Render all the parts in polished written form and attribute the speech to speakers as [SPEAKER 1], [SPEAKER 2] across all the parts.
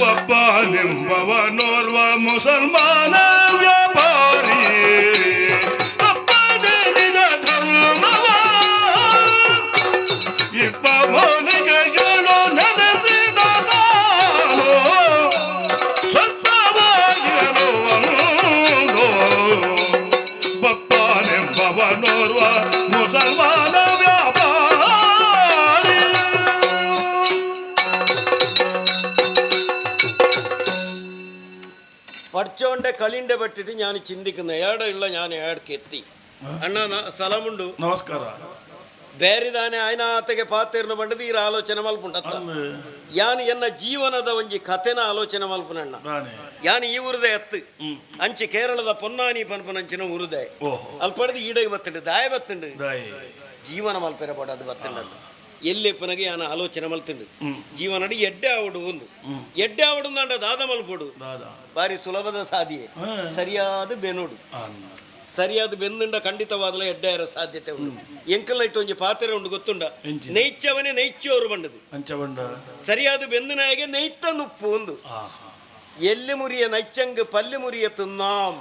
[SPEAKER 1] ಒಬ್ಬನೆಂಬವನೋರ್ವ ಮುಸಲ್ಮಾನ ವ್ಯಾಪಾರಿ ತಪ್ಪದೇನಿದ ಧರ್ಮವ ಇಪ್ಪ ಮೌಲಿಗೆಗಳು ನಡೆಸಿದ ತಾನು ಸ್ವಲ್ಪವಾಗಿರಲು ಒಂದು ಒಬ್ಬನೆಂಬವನೋರ್ವ ಮುಸಲ್ಮಾನ ವ್ಯಾಪಾರಿ.
[SPEAKER 2] പഠിച്ചോണ്ടെ കളിന്റെ പറ്റിട്ട് ഞാൻ ചിന്തിക്കുന്നത് ഏടെ ഉള്ള ഞാൻ ഏടക്ക് എത്തി അണ്ണ സ്ഥലമുണ്ട്
[SPEAKER 1] ನಮಸ್ಕಾರ.
[SPEAKER 2] ಬೇರೆದಾನೆ ಆಯ್ನಾತೆಗೆ ಪಾತಿರ್ನ ಬಂಡದ ಈ ಆಲೋಚನೆ ಮಲ್ಪುಂಡತ್ತ ಯಾನ್ ಎನ್ನ ಜೀವನದ ಒಂಜಿ ಕಥೆನ ಆಲೋಚನೆ ಮಲ್ಪುನಣ್ಣ ಯಾನ್ ಈ ಊರದೆ ಎತ್ತು ಅಂಚೆ ಕೇರಳದ ಪೊನ್ನಾನಿ ಪನ್ಪನಂಚಿನ ಊರದೆ ಅಲ್ಪಡದು ಈಡೆಗೆ ಬತ್ತುಂಡು ದಾಯ ಬತ್ತುಂಡು ಜೀವನ ಮಲ್ಪೆರ ಪಡೋದು ಬತ್ತುಂಡದು ಎಲ್ಲೆಪ್ಪನಗೆ ಯಾನ ಆಲೋಚನೆ ಮಲ್ತುಂಡು ಜೀವನಡಿ ಎಡ್ಡೆ ಆವಡು ಒಂದು ಎಡ್ಡೆ ಆವಡು ಅಂಡ ದಾದ ಮಲ್ಪೋಡು ಬಾರಿ ಸುಲಭದ ಸಾಧಿಯೇ ಸರಿಯಾದ ಬೆನೋಡು ಸರಿಯಾದ ಬೆಂದುಂಡ ಖಂಡಿತವಾದಲ ಎಡ್ಡೆಯರ ಸಾಧ್ಯತೆ ಉಂಟು ಎಂಕಲ್ಲ ಇಟ್ಟು ಒಂಜಿ ಪಾತ್ರೆ ಉಂಡು ಗೊತ್ತುಂಡ ನೈಚ್ಯವನೇ ನೈಚ್ಯ ಅವರು ಬಂಡದು ಸರಿಯಾದ ಬೆಂದಿನಾಗೆ ನೈತ ನುಪ್ಪು ಒಂದು ಎಲ್ಲಿ ಮುರಿಯ ನೈಚಂಗ್ ಪಲ್ಲೆ ಮುರಿಯ ತಿನ್ನಾಂ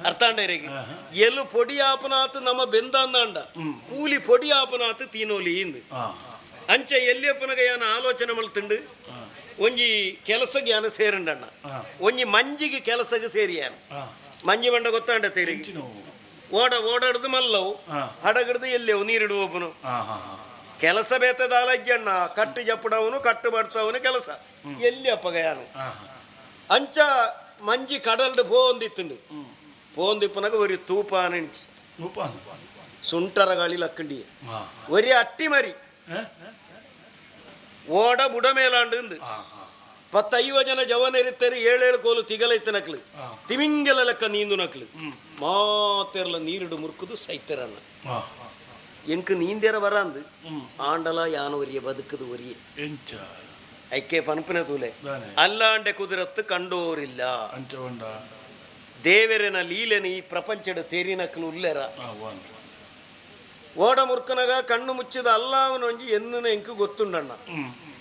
[SPEAKER 2] ಅರ್ಥ ಅಂಡರಿಗೆ ಎಲ್ಲಿ ಪೊಡಿ ಆಪನಾತ್ ನಮ್ಮ ಬೆಂದಾಂದಾಂಡ ಕೂಲಿ ಪೊಡಿ ಆಪನಾತ್ ತೀನೋಲಿ ಇಂದು ಅಂಚೆ ಎಲ್ಲಿಯಪ್ಪನಗ ಯಾನ ಆಲೋಚನೆ ಮಲ್ತುಂಡು ಒಂಜಿ ಕೆಲಸಗೆ ಯಾನ ಸೇರಂಡಣ್ಣ ಒಂಜಿ ಮಂಜಿಗೆ ಕೆಲಸಗೆ ಸೇರಿಯಾನ ಮಂಜಿ ಬಂಡ ಗೊತ್ತಾಂಡ ತೇರಿಗೆ ಓಡಾಡುದು ಮಲ್ಲವು ಹಡಗಿಡ್ದು ಎಲ್ಲೆವು ನೀರಿಡು ಒಬ್ಬನು ಕೆಲಸ ಬೇತದ ಅಲಜ್ಜಣ್ಣ ಕಟ್ಟು ಜಪ್ಪಡವನು ಕಟ್ಟು ಬಡ್ಸವನು ಕೆಲಸ ಎಲ್ಲಿ ಅಪ್ಪಗಯಾನು ಅಂಚ ಮಂಜಿ ಕಡಲ್ದು ಪೋಂದಿತ್ತುಂಡು ಪೋಂದಿಪ್ಪನಗ ಒರಿ ತೂಪಾನೆಂಚಿ ಸುಂಟರ ಗಾಳಿ ಲಕ್ಕಂಡಿ ಒರಿ ಅಟ್ಟಿ ಮರಿ ಓಡ ಬುಡ ಮೇಲಾಂಡು 10-5 ಜನ ಜವನರಿತ್ತಾರೆ 7 ಕೋಲು ತಿಗಲೈತ ನಕ್ಲು ತಿಮಿಂಗಲ ಲೆಕ್ಕ ನೀಂದು ನಕ್ಲು ಮಾತೆರ್ಲ ನೀರಿಡು ಮುರ್ಕುದು ಸೈತರನ್ನ ಎಂಕ್ ನೀಂದೇರ ಬರಂದು ಆಂಡಲ ಯಾನ ಒರಿಯ ಬದುಕದು ಒರಿಯ ಐಕೆ ಪನ್ಪನ ತೂಲೆ ಅಲ್ಲಾಂಡೆ ಕುದುರತ್ತು ಕಂಡೋರಿಲ್ಲ ದೇವರನ ಲೀಲೆನ ಈ ಪ್ರಪಂಚದ ತೇರಿನಕ್ಲು ಉಲ್ಲೆರ ಓಡ ಮುರ್ಕನಗ ಕಣ್ಣು ಮುಚ್ಚಿದ ಅಲ್ಲಾವನೊಂಜಿ ಎನ್ನನ ಎಂಕು ಗೊತ್ತುಂಡಣ್ಣ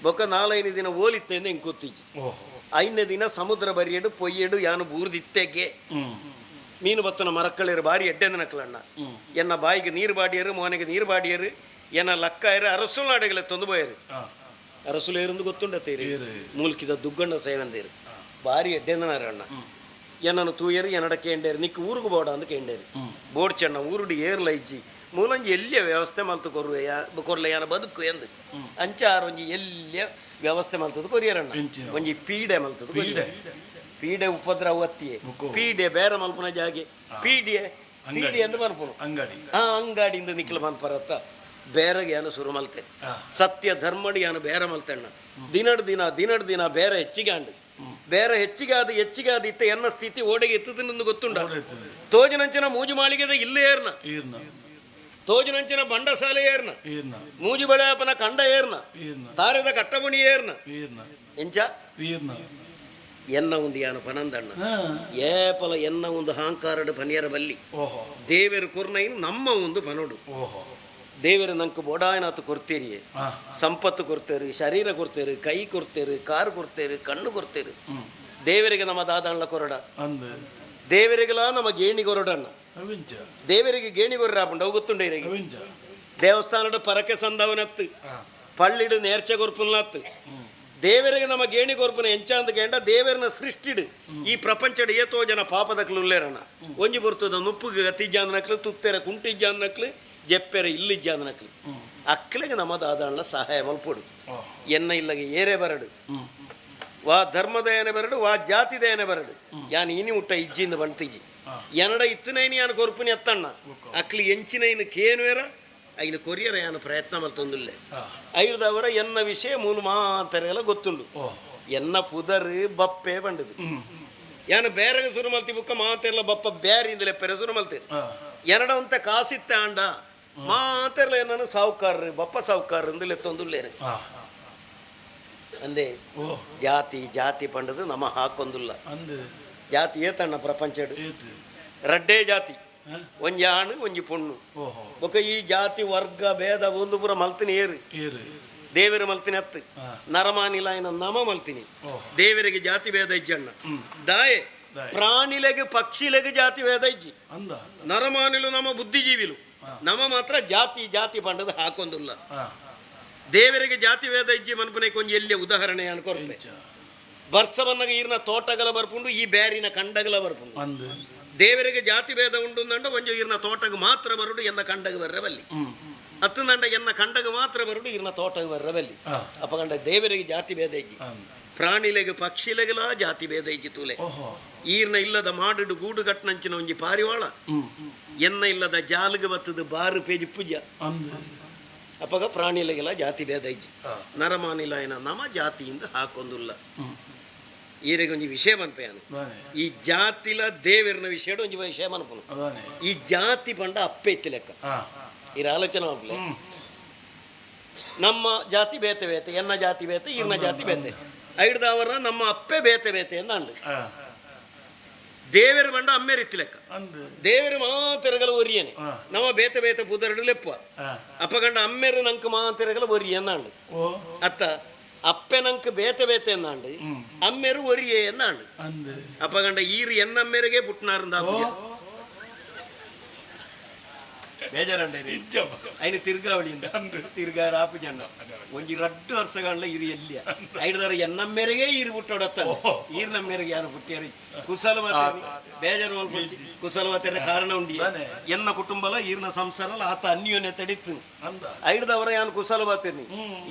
[SPEAKER 2] ಬೊಕ್ಕ 4-5 ದಿನ ಓಲಿತ್ತೇನೆ ಎಂಕ್ ಗೊತ್ತಿಜ್ಜಿ 5ನೇ ದಿನ ಸಮುದ್ರ ಬರಿಯಡು ಪೊಯ್ಯಡು ಯಾನು ಬೂರ್ದಿತ್ತೆಗೆ ಮೀನು ಬತ್ತನ ಮರಕ್ಕಳಿರು ಬಾರಿ ಎಡ್ಡೆಂದ ನಕ್ಲಣ್ಣ ಎನ್ನ ಬಾಯಿಗೆ ನೀರು ಬಾಡಿಯರು ಮೋನೆಗೆ ನೀರು ಬಾಡಿಯರು ಎನ್ನ ಲಕ್ಕ ಇರು ಅರಸುಲ್ ನಾಡೆಗಳೆ ತೊಂದು ಬೋಯರು ಅರಸುಲು ಏರಂದು ಗೊತ್ತುಂಡತ್ತೇರಿ ಮೂಲ್ಕಿದ ದುಗ್ಗಂಡ ಸೇವಂದೇರು ಬಾರಿ ಎಡ್ಡೆಂದನಾರಣ್ಣ ಎನ್ನನ್ನು ತೂಯರು ಎನ್ನಡಕ್ಕೆ ಎಂಡೇರು ನಿಕ್ಕ ಊರುಗು ಬೋಡ ಅಂದು ಕೇಂಡೇರು ಬೋಡ್ ಚೆನ್ನ ಊರುಡಿ ಏರ್ಲ ಇಜ್ಜಿ ಮೂಲಂಜಿ ಎಲ್ಲಿಯ ವ್ಯವಸ್ಥೆ ಮಲ್ತು ಕೊರ್ಲೆ ಯಾನ ಬದುಕು ಎಂದು ಅಂಚಾರು ಒಂಜಿ ಎಲ್ಲಿಯ ವ್ಯವಸ್ಥೆ ಮಲ್ತದ್ದು ಕೊರಿಯರಣ್ಣ ಒಂಜಿ ಪೀಡೆ ಮಲ್ತದ್ದು ಪೀಡೆ ಉಪದ್ರವ ಅತ್ತಿಯೇ ಪೀಡೆ ಬೇರೆ ಮಲ್ಪುನ ಜಾಗೆ ಪೀಡೆ ಎಂದು ಮಲ್ಪುನು ಅಂಗಡಿಯಿಂದ ನಿಕ್ಲ ಮನ್ಪರತ್ತ ಬೇರೆಗೆ ಯಾನು ಶುರು ಮಲ್ತೆ ಸತ್ಯ ಧರ್ಮಡಿ ಯಾನು ಬೇರೆ ಮಲ್ತಣ್ಣ ದಿನಡ್ ದಿನ ಬೇರೆ ಹೆಚ್ಚಿಗಾದ ಇತ್ತ ಎನ್ನ ಸ್ಥಿತಿ ಓಡೆಗೆ ಎತ್ತುತ್ತಿನ ಗೊತ್ತುಂಡ ತೋಜನಂಚಿನ ಮೂಜು ಮಾಳಿಗೆದ ಇಲ್ಲೇ ಏರ್ನ ತೋಜನಂಚಿನ ಬಂಡಸಾಲೆ ಏರ್ನ ಮೂಜು ಬೆಳೆಯಪ್ಪನ ಕಂಡ ಏರ್ನ ತಾರೆದ ಕಟ್ಟಬುಣಿ ಏರ್ನ ಎಂಚ ಎನ್ನ ಒಂದು ಯಾನು ಪನಂದಣ್ಣ ಏಪಲ ಎನ್ನ ಒಂದು ಹಾಂಕಾರಡು ಪನಿಯರ ಬಲ್ಲಿ ದೇವರು ಕೊರ್ನೈನು ನಮ್ಮ ಒಂದು ಪನೋಡು ದೇವರು ನಂಗೆ ಬೋಡಾಯನಾತು ಕೊಡ್ತೀರಿ ಸಂಪತ್ತು ಕೊಡ್ತೇರಿ ಶರೀರ ಕೊಡ್ತೇರಿ ಕೈ ಕೊಡ್ತೇರಿ ಕಾರು ಕೊಡ್ತೇರಿ ಕಣ್ಣು ಕೊಡ್ತೇರಿ ದೇವರಿಗೆ ನಮ್ಮ ದಾದಾಣ್ಣ ಕೊರಡ ದೇವರಿಗೆಲ್ಲ ನಮ್ಮ ಗೇಣಿ ಕೊರಡಣ್ಣ ದೇವರಿಗೆ ಗೇಣಿ ಕೊರ್ರಾಪುಂಡ ಅವು ಗೊತ್ತುಂಡ ದೇವಸ್ಥಾನದ ಪರಕೆ ಸಂದವನತ್ತು ಪಳ್ಳಿಡು ನೇರ್ಚೆ ಕೊರ್ಪುನತ್ತು ದೇವರಿಗೆ ನಮ್ಮ ಗೇಣಿ ಕೊರ್ಪುನ ಎಂಚ ಅಂತ ಕೇಂಡ ದೇವರನ್ನ ಸೃಷ್ಟಿಡು ಈ ಪ್ರಪಂಚದ ಏತೋ ಜನ ಪಾಪದಕ್ಲು ಉಲ್ಲೇರಣ್ಣ ಒಂಜಿ ಬರ್ತದ ನುಪ್ಪುಗೆ ಗತಿಜ್ಜಾನಕ್ಲು ತುತ್ತೆರ ಕುಂಟಿಜ್ಜಾನಕ್ಲು ಜೆಪ್ಪೆರೆ ಇಲ್ಲಿಜ್ಜಾನಕ್ಲು ಅಕ್ಕಲಿಗೆ ನಮ್ಮ ದಾದಾಣ್ಣ ಸಹಾಯ ಮಲ್ಪೊಡು ಎನ್ನ ಇಲ್ಲಗೆ ಏರೇ ಬರಡು ವಾ ಧರ್ಮದಯನೆ ಬರಡು ವಾ ಜಾತಿದಯನೆ ಬರಡು ಯಾನ್ ಇನಿ ಮುಟ್ಟ ಇಜ್ಜಿಂದ ಬಂತಿಜ್ಜಿ ಎನಡ ಇತ್ತನೈನು ಯಾನು ಕೊರ್ಪುನಿ ಎತ್ತಣ್ಣ ಅಕ್ಲಿ ಎಂಚಿನೈನು ಕೇನುವೇರ ಐನು ಕೊರಿಯರ ಯಾನು ಪ್ರಯತ್ನ ಮಲ್ತೊಂದುಲ್ಲೆ ಐದವರ ಎನ್ನ ವಿಷಯ ಮೂಲ ಮಾತರೆಲ್ಲ ಗೊತ್ತುಂಡು ಎನ್ನ ಪುದರ್ ಬಪ್ಪೆ ಬಂಡದು ಯಾನು ಬೇರೆಗೆ ಶುರು ಮಲ್ತಿ ಬುಕ್ಕ ಮಾತೆಲ್ಲ ಬಪ್ಪ ಬೇರಿಂದಲೇ ಪೆರೆ ಶುರು ಮಲ್ತೇರಿ ಎರಡ ಅಂತ ಕಾಸಿತ್ತೆ ಆಂಡ ಮಾತೆಲ್ಲ ಏನನ್ನು ಸಾವುಕಾರ್ರಿ ಬಪ್ಪ ಸಾವುಕಾರ್ರಿ ಅಂದಲೇ ತೊಂದುಲ್ಲೇರಿ ಅಂದೆ ಜಾತಿ ಪಂಡದು ನಮ್ಮ ಹಾಕೊಂದುಲ್ಲ ಜಾತಿ ಏತಣ್ಣ ಪ್ರಪಂಚ ರಡ್ಡೇ ಜಾತಿ ಒಂಜಿ ಆಣು ಒಂಜಿ ಪೊಣ್ಣು ಬೊಕ್ಕ ಈ ಜಾತಿ ವರ್ಗ ಭೇದ ಒಂದು ಪುರ ಮಲ್ತಿನ ಏರು ದೇವರ ಮಲ್ತಿನಿ ಹತ್ತು ನರಮಾನಿಲಾಯನ ನಮ ಮಲ್ತಿನಿ ದೇವರಿಗೆ ಜಾತಿ ಭೇದ ಇಜ್ಜಣ್ಣ ದಾಯೆ ಪ್ರಾಣಿಲೆಗೆ ಪಕ್ಷಿಲೆಗೆ ಜಾತಿ ಭೇದ ಇಜ್ಜಿ ನರಮಾನಿಲು ನಮ್ಮ ಬುದ್ಧಿಜೀವಿಲು ನಮ್ಮ ಮಾತ್ರ ಜಾತಿ ಜಾತಿ ಪಂಡದ ಹಾಕೊಂದಿಲ್ಲ ದೇವರಿಗೆ ಜಾತಿ ಭೇದ ಇಜ್ಜಿ ಮನ್ಪನೆ ಕೊಂಚ ಎಲ್ಲಿಯ ಉದಾಹರಣೆ ಅನ್ಕೊರ್ಪೆ ವರ್ಷವನ್ನಾಗ ಈರ್ನ ತೋಟಗಳ ಬರ್ಪುಂಡು ಈ ಬ್ಯಾರಿನ ಕಂಡಗಳ ಬರ್ಪುಂಡು ದೇವರಿಗೆ ಜಾತಿ ಭೇದ ಉಂಡು ಅಂಡ ಒಂಜ ಈರ್ನ ತೋಟಗ ಮಾತ್ರ ಬರುಡು ಎನ್ನ ಕಂಡಗ ಬರ್ರವಲ್ಲಿ ಹತ್ತು ದಂಡ ಎನ್ನ ಕಂಡಗ ಮಾತ್ರ ಬರುಡು ಈರ್ನ ತೋಟಗ ಬರ್ರವಲ್ಲಿ ಅಪ್ಪ ಕಂಡ ದೇವರಿಗೆ ಜಾತಿ ಭೇದ ಇಜ್ಜಿ ಪ್ರಾಣಿಲೆಗೆ ಪಕ್ಷಿಲೆಗಲ ಜಾತಿ ಭೇದ ಇಜ್ಜಿ ತೂಲೆ ಈರ್ನ ಇಲ್ಲದ ಮಾಡಿಡು ಗೂಡು ಕಟ್ನಂಚಿನ ಒಂಜಿ ಪಾರಿವಾಳ ಎನ್ನ ಇಲ್ಲದ ಜಾಲಗ ಬತ್ತದ ಬಾರು ಪೇಜಿ ಪೂಜ ಅಪ್ಪಗ ಪ್ರಾಣಿಲೆಗೆಲ್ಲ ಜಾತಿ ಭೇದ ಇಜ್ಜಿ ನರಮಾನಿಲಾಯನ ನಮ ಜಾತಿಯಿಂದ ಹಾಕೊಂದುಲ್ಲ ಈರೆಗೆ ಒಂಜಿ ವಿಷಯ ಮನ್ಪೆಯಾನು ಈ ಜಾತಿಲ ದೇವರಿನ ವಿಷಯ ಒಂಜಿ ವಿಷಯ ಮನ್ಪನು ಈ ಜಾತಿ ಪಂಡ ಅಪ್ಪೆ ಎತ್ತಿ ಲೆಕ್ಕ ಇರ ಆಲೋಚನೆ ಮಾಡ್ಲೆ ನಮ್ಮ ಜಾತಿ ಬೇತೆ ಬೇತೆ ಎನ್ನ ಜಾತಿ ಬೇತೆ ಈರ್ನ ಜಾತಿ ಬೇತೆ ಐಡ್ದವರ ನಮ್ಮ ಅಪ್ಪೆ ಬೇತೆ ಬೇತೆ ಅಂತ ಅಂಡು ದೇವರ ಬಂಡ ಅಮ್ಮೆ ರೀತಿ ಲೆಕ್ಕ ದೇವರ ಮಾತಿರಗಲ ಒರಿಯನೆ ನಮ್ಮ ಬೇತೆ ಬೇತೆ ಪುದರಡು ಲೆಪ್ಪ ಅಪ್ಪಗಂಡ ಅಮ್ಮೆರು ನಂಕ ಮಾತಿರಗಲ ಒರಿ എന്നാണ്ട് ಅತ್ತ ಅಪ್ಪೆನಂಕ್ ಬೇತೆ ಬೇತೆ എന്നാണ്ട് ಅಮ್ಮೆರು ಒರಿಯೇ എന്നാണ്ട് ಅಪ್ಪಗಂಡ ಈರು ಎನ್ನಮ್ಮೆರಿಗೆ ಪುಟ್ನಾರಂದ ಬೇಜಾರಂಡ ಅಯ್ನ ತಿರ್ಗಾವಳಿಯಿಂದ ತಿರ್ಗಾ ರಾಪು ಜಂಡ ಒಂಜಿ 2 ವರ್ಷಗಳ ಇರು ಎಲ್ಲಿಯ ಐದರ ಎನ್ನಮ್ಮೆರೆಗೆ ಈರು ಬಿಟ್ಟೋಡತ್ತ ಈರ್ ನಮ್ಮೆರೆಗೆ ಯಾರು ಪುಟ್ಟಿಯರಿ ಕುಶಲವತಿ ಬೇಜಾರು ಮಲ್ಪೊಂಚಿ ಕುಶಲವತಿಯ ಕಾರಣ ಉಂಡಿ ಎನ್ನ ಕುಟುಂಬಲ ಈರ್ನ ಸಂಸಾರ ಆತ ಅನ್ಯೋನ್ಯ ತಡಿತು ಐದವರ ಯಾನು ಕುಶಲವತಿರ್ನಿ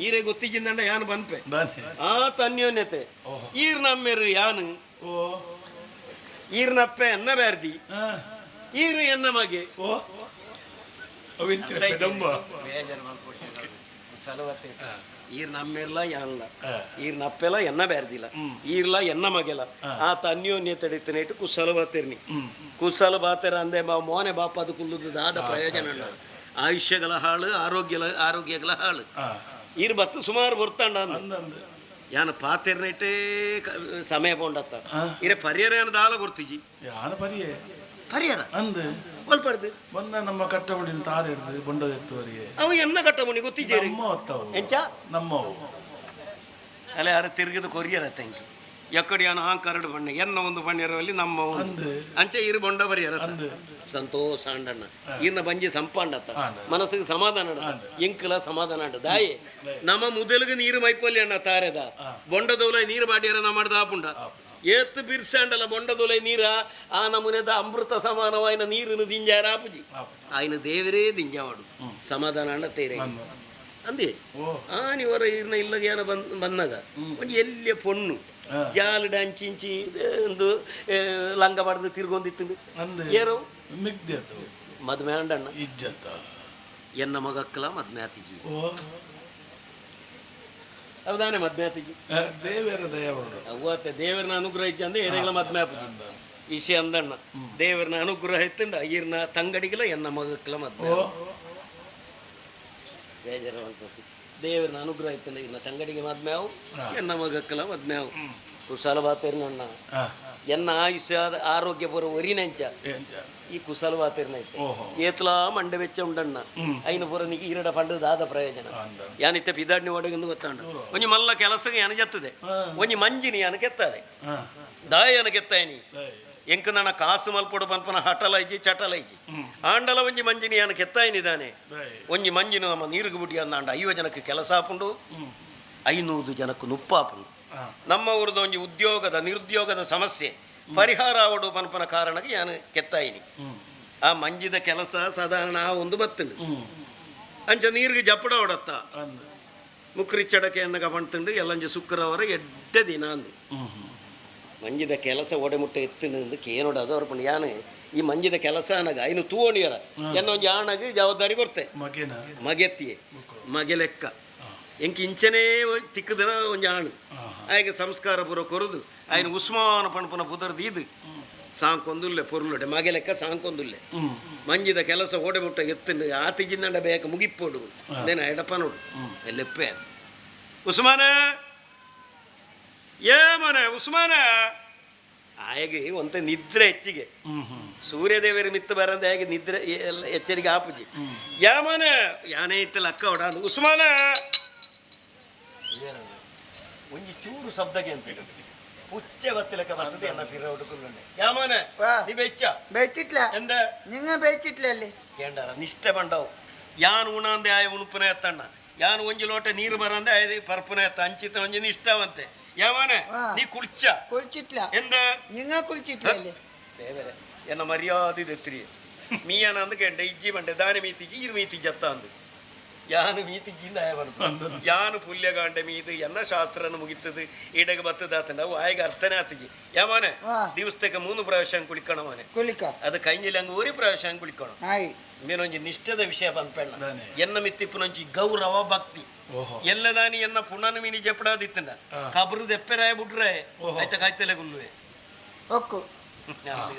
[SPEAKER 2] ಈರೇ ಗೊತ್ತಿದ್ದಂಡ ಯಾನು ಬನ್ಪೆ ಆತ ಅನ್ಯೋನ್ಯತೆ ಈರ್ ನಮ್ಮೆರು ಯಾನು ಈರ್ನಪ್ಪೆ ಎನ್ನ ಬ್ಯಾರ್ದಿ ಈರು ಎನ್ನ ಮಗೆ ಈರ್ ನಮ್ಮೆಲ್ಲ ಯಾನ್ಲ ಈರ್ ನಪ್ಪೆಲ್ಲ ಎನ್ನ ಬ್ಯಾರ್ದಿಲ್ಲ ಈರ್ಲ ಎನ್ನ ಮಗೆಲ ಆತ ಅನ್ಯೋನ್ಯ ತಡಿತನೆ ಇಟ್ಟು ಕುಶಲ ಬಾತಿರ್ನಿ ಕುಶಲ ಬಾತರ ಅಂದೆ ಮೋನೆ ಬಾಪ ಅದು ಕುಲ್ಲುದು ದಾದ ಪ್ರಯೋಜನ ಆಯುಷ್ಯಗಳ ಹಾಳು ಆರೋಗ್ಯಗಳ ಹಾಳು ಈರ್ ಬತ್ತು ಸುಮಾರು ಬರ್ತಾಂಡ ಯಾನ ಪಾತಿರ್ನಿಟ್ಟೇ ಸಮಯ ಪೋಂಡತ್ತ ಇರೇ ಪರಿಹಾರ ಏನ ದಾಲ ಗೊತ್ತಿಜಿ ಪರಿಹಾರ ಅಂದ್ ಒಲ್ಪಡ್ದು
[SPEAKER 3] ಬಂದ ನಮ್ಮ ಕಟ್ಟಮುಡಿನ ತಾರ ಹಿಡ್ದು ಬಂಡದ ಎತ್ತುವರಿಗೆ
[SPEAKER 2] ಅವು ಎನ್ನ ಕಟ್ಟಮುಡಿ ಗೊತ್ತಿದ್ದೇರಿ ಎಂಚ
[SPEAKER 3] ನಮ್ಮವು
[SPEAKER 2] ಅಲ್ಲ ಯಾರು ತಿರುಗಿದ ಕೊರಿಯರ ತಂಗಿ ಎಕ್ಕಡಿ ಯಾನ ಕರಡು ಬಣ್ಣ ಎನ್ನ ಒಂದು ಬಣ್ಣಿರವಲ್ಲಿ ನಮ್ಮ ಅಂಚೆ ಇರು ಬೊಂಡ ಬರಿಯರ ಸಂತೋಷ ಅಂಡಣ್ಣ ಇರ್ನ ಬಂಜಿ ಸಂಪಾಂಡತ್ತ ಮನಸ್ಸಿಗೆ ಸಮಾಧಾನ ಇಂಕಲ ಸಮಾಧಾನ ಅಂಡ ದಾಯೆ ನಮ್ಮ ಮುದಲಿಗೆ ನೀರು ಮೈಪಲ್ಲಿ ಅಣ್ಣ ತಾರೆದ ಬೊಂಡದವಲ ನೀರು ಬಾಡಿಯರ ನಮ್ಮ ಮಾಡ್ದ ಆಪುಂಡ ಏತ್ ಬಿರ್ಸಂಡಲ ಬೊಂಡದೊಲೆ ನೀರ ಆ ನಮೂನೆದ ಅಮೃತ ಸಮಾನವಾಯಿನ ನೀರಿನ ದಿಂಜಾರ ಆಪುಜಿ ಆಯ್ನ ದೇವರೇ ದಿಂಜಾವಾಡು ಸಮಾಧಾನ ಅಂಡ ತೇರೆ ಅಂದಿ ಆನಿವರ ಈರ್ನ ಇಲ್ಲಗ ಏನ ಬಂದಾಗ ಒಂದು ಎಲ್ಲಿಯ ಪೊಣ್ಣು ಜಾಲಡ ಅಂಚಿಂಚಿ ಒಂದು ಲಂಗ ಬಡ್ದು ತಿರ್ಗೊಂದಿತ್ತು ಏರೋ ಮದ್ಮೆ ಅಂಡಣ್ಣ
[SPEAKER 3] ಇಜ್ಜತ್ತ
[SPEAKER 2] ಎನ್ನ ಮಗಕ್ಕಲ ಮದ್ಮೆ ಆತಿಜಿ ಹೌದಾನೆ ಮದ್ಮೆ ಆತಿಜಿ
[SPEAKER 3] ದೇವರ ದಯ
[SPEAKER 2] ಅವತ್ತೆ ದೇವರನ್ನ ಅನುಗ್ರಹ ಇಜ್ಜ ಅಂದ್ರೆ ಏನೇಗಳ ಮದ್ಮೆ ಆಪುಜಿ ವಿಷಯ ಅಂದಣ್ಣ ದೇವರನ್ನ ಅನುಗ್ರಹ ಇತ್ತಂಡ ಈರ್ನ ತಂಗಡಿಗಲ ಎನ್ನ ಮಗಕ್ಕಲ ಮದ್ಮೆ ಬೇಜಾರ ದೇವರನ್ನ ಅನುಗ್ರಹ ಇತ್ತಂಡ ಇರ್ನ ತಂಗಡಿಗೆ ಮದ್ಮೆ ಅವು ಎನ್ನ ಮಗಕ್ಕಲ ಮದ್ಮೆ ಅವು ಕುಶಲ ಬಾತೇರ್ನಣ್ಣ ಎನ್ನ ಆಯುಷ್ಯ ಆರೋಗ್ಯ ಬರೋ ಒರಿನೆಂಚ ಈ ಕುಶಲ ಬಾತೇರ್ನ ಇತ್ತು ಏತ್ಲಾ ಮಂಡೆ ವೆಚ್ಚ ಉಂಡಣ್ಣ ಐನ ಪುರ ನಿಗೆ ಈರಡ ಪಂಡ ದಾದ ಪ್ರಯೋಜನ ಯಾನಿತ್ತ ಪಿದಾಡ್ನಿ ಒಡಗಂದು ಗೊತ್ತಾಂಡ ಒಂಜಿ ಮಲ್ಲ ಕೆಲಸಗೆ ಯಾನ ಜತ್ತದೆ ಒಂಜಿ ಮಂಜಿನಿ ಯಾನ ಕೆತ್ತದೆ ದಾಯ ಯಾನ ಕೆತ್ತಾಯನಿ ಎಂಕ ನನ್ನ ಕಾಸು ಮಲ್ಪಡು ಪನ್ಪನ ಹಟಲ ಇಜ್ಜಿ ಚಟಲ ಇಜ್ಜಿ ಆಂಡಲ ಒಂಜಿ ಮಂಜಿನಿ ಯಾನ ಕೆತ್ತಾಯನಿದಾನೆ ಒಂಜಿ ಮಂಜಿನ ನಮ್ಮ ನೀರುಗು ಬಿಡಿ ಅಂದಾಂಡ 5 ಜನಕ್ಕೆ ಕೆಲಸ ಆಪುಂಡು 500 ಜನಕ್ಕೆ ನುಪ್ಪಾಪುಂಡು ನಮ್ಮ ಊರದ ಒಂಜಿ ಉದ್ಯೋಗದ ನಿರುದ್ಯೋಗದ ಸಮಸ್ಯೆ ಪರಿಹಾರ ಆವಡು ಪನ್ಪನ ಕಾರಣಕ್ಕೆ ಯಾನು ಕೆತ್ತಾಯಿನಿ ಆ ಮಂಜಿದ ಕೆಲಸ ಸಾಧಾರಣ ಒಂದು ಬತ್ತುಂಡು ಅಂಚ ನೀರಿಗೆ ಜಪ್ಪಡ ಹೊಡತ್ತ ಮುಕ್ರಿ ಚಡಕೆ ಎನ್ನಗ ಪಣ್ತುಂಡು ಎಲ್ಲಂಜ ಶುಕ್ರವಾರ 8 ದಿನ ಅಂದು ಮಂಜಿದ ಕೆಲಸ ಒಡೆಮುಟ್ಟ ಎತ್ತುಂಡು ಕೇನೋಡ ಅದು ಅವ್ರ ಪಂಡು ಯಾನು ಈ ಮಂಜಿದ ಕೆಲಸ ಅನಗ ಇನ್ನು ತೂವಣಿಯರ ಎನ್ನ ಒಂಜಿ ಆಣಗ ಜವಾಬ್ದಾರಿ ಕೊಡ್ತೆ ಮಗೆತ್ತಿಯೇ ಮಗೆ ಲೆಕ್ಕ ಎಂಕಿ ಇಂಚನೇ ತಿಕ್ಕದನ ಒಂಜಿ ಆಣು ಆಯ್ಕೆ ಸಂಸ್ಕಾರ ಪುರ ಕೊರದು ಆಯ್ನ ಉಸ್ಮಾನ ಪಣಪನ ಪುದರ್ದು ಇದು ಸಾಂಕೊಂದುಲ್ಲೆ ಪೊರ್ಲುಡೆ ಮಗೆ ಲೆಕ್ಕ ಸಾಂಕೊಂದುಲ್ಲೆ ಮಂಜಿದ ಕೆಲಸ ಓಡೆ ಮುಟ್ಟ ಎತ್ತುಂಡು ಆತಿಜಿಂದಂಡ ಬೇಕ ಮುಗಿಪ್ಪೋಡು ಅದೇನ ಎಡಪನೋಡು ಲೆಪ್ಪೆ ಉಸ್ಮಾನ ಏ ಮನೆ ಉಸ್ಮಾನ ಆಯಗೆ ಒಂತ ನಿದ್ರೆ ಹೆಚ್ಚಿಗೆ ಸೂರ್ಯದೇವರ ಮಿತ್ತ ಬರಂದ ಹೇಗೆ ನಿದ್ರೆ ಎಚ್ಚರಿಕೆ ಆಪುಜಿ ಯಾ ಮನೆ ಯಾನೇ ಇತ್ತಲ್ಲ ಅಕ್ಕ ಹೊಡ ಉಸ್ಮಾನ ಒಂಜಿ ಚೂರು ಶಬ್ದಕ್ಕೆ ಅಂತ ഉച്ചവത്തിലൊക്കെ വന്നത് എന്ന പിറ കൊടുക്കുന്നുണ്ട് യാമോനെ നീ വെച്ച
[SPEAKER 4] വെച്ചിട്ടില്ല
[SPEAKER 2] എന്താ
[SPEAKER 4] നിങ്ങ വെച്ചിട്ടില്ലല്ലേ
[SPEAKER 2] കേണ്ടാ നിഷ്ഠമുണ്ടാവും ഞാൻ ഊണാന്തെ ആയ ഉണുപ്പിനെ എത്തണ്ട ഞാൻ ഒഞ്ചിലോട്ടെ നീര് പറന്തെ ആയത് പറപ്പിനെ എത്ത അഞ്ചിത്ത ഒഞ്ചി നിഷ്ഠാവന്ತೆ യാമോനെ നീ കുളിച്ച
[SPEAKER 4] കുളിച്ചിട്ടില്ല
[SPEAKER 2] എന്താ
[SPEAKER 4] നിങ്ങ കുളിച്ചിട്ടില്ലല്ലേ
[SPEAKER 2] ദേവരെ എന്ന മര്യാദ ഇതെത്തിരി മീയാനന്ത് കേണ്ട ഇജ്ജി പണ്ട് ദാന മീത്തിജി ഇരു മീത്തി ജത്താന്ത് ಯಾನು ಮೀತಿ ಜಿಂದಾಯ ಬರ್ತು ಯಾನು ಪುಲ್ಯ ಕಾಂಡೆ ಮೀದು ಎನ್ನ ಶಾಸ್ತ್ರನ ಮುಗಿತದು ಈಡಗೆ ಬತ್ತದಾತಂಡ ಅವು ಆಯ್ಗೆ ಅರ್ಥನೇ ಆತಿಜಿ ಯಾಮೋನೆ ದಿವಸಕ್ಕೆ 3 ಪ್ರಾവശ്ಯ ಕುಳಿಕಣ ಮನೆ
[SPEAKER 4] ಕುಳಿಕ
[SPEAKER 2] ಅದು ಕೈಂಜಿಲ್ಲ ಹಂಗ 1 ಪ್ರಾവശ്ಯ ಕುಳಿಕಣ
[SPEAKER 4] ಆಯ್
[SPEAKER 2] ಮೇನೊಂಜಿ ನಿಷ್ಠದ ವಿಷಯ ಬಂದ್ಪೆಣ್ಣ ಎನ್ನ ಮಿತ್ತಿಪ್ಪನೊಂಜಿ ಗೌರವ ಭಕ್ತಿ ಎಲ್ಲದಾನಿ ಎನ್ನ ಪುಣನ ಮೀನಿ ಜಪಡಾದಿತ್ತಂಡ ಕಬ್ರದ್ ಎಪ್ಪೆರಾಯ ಬಿಟ್ರೆ ಆಯ್ತ ಕಾಯ್ತಲೆ ಗುಲ್ಲುವೆ
[SPEAKER 4] ಒಕ್ಕು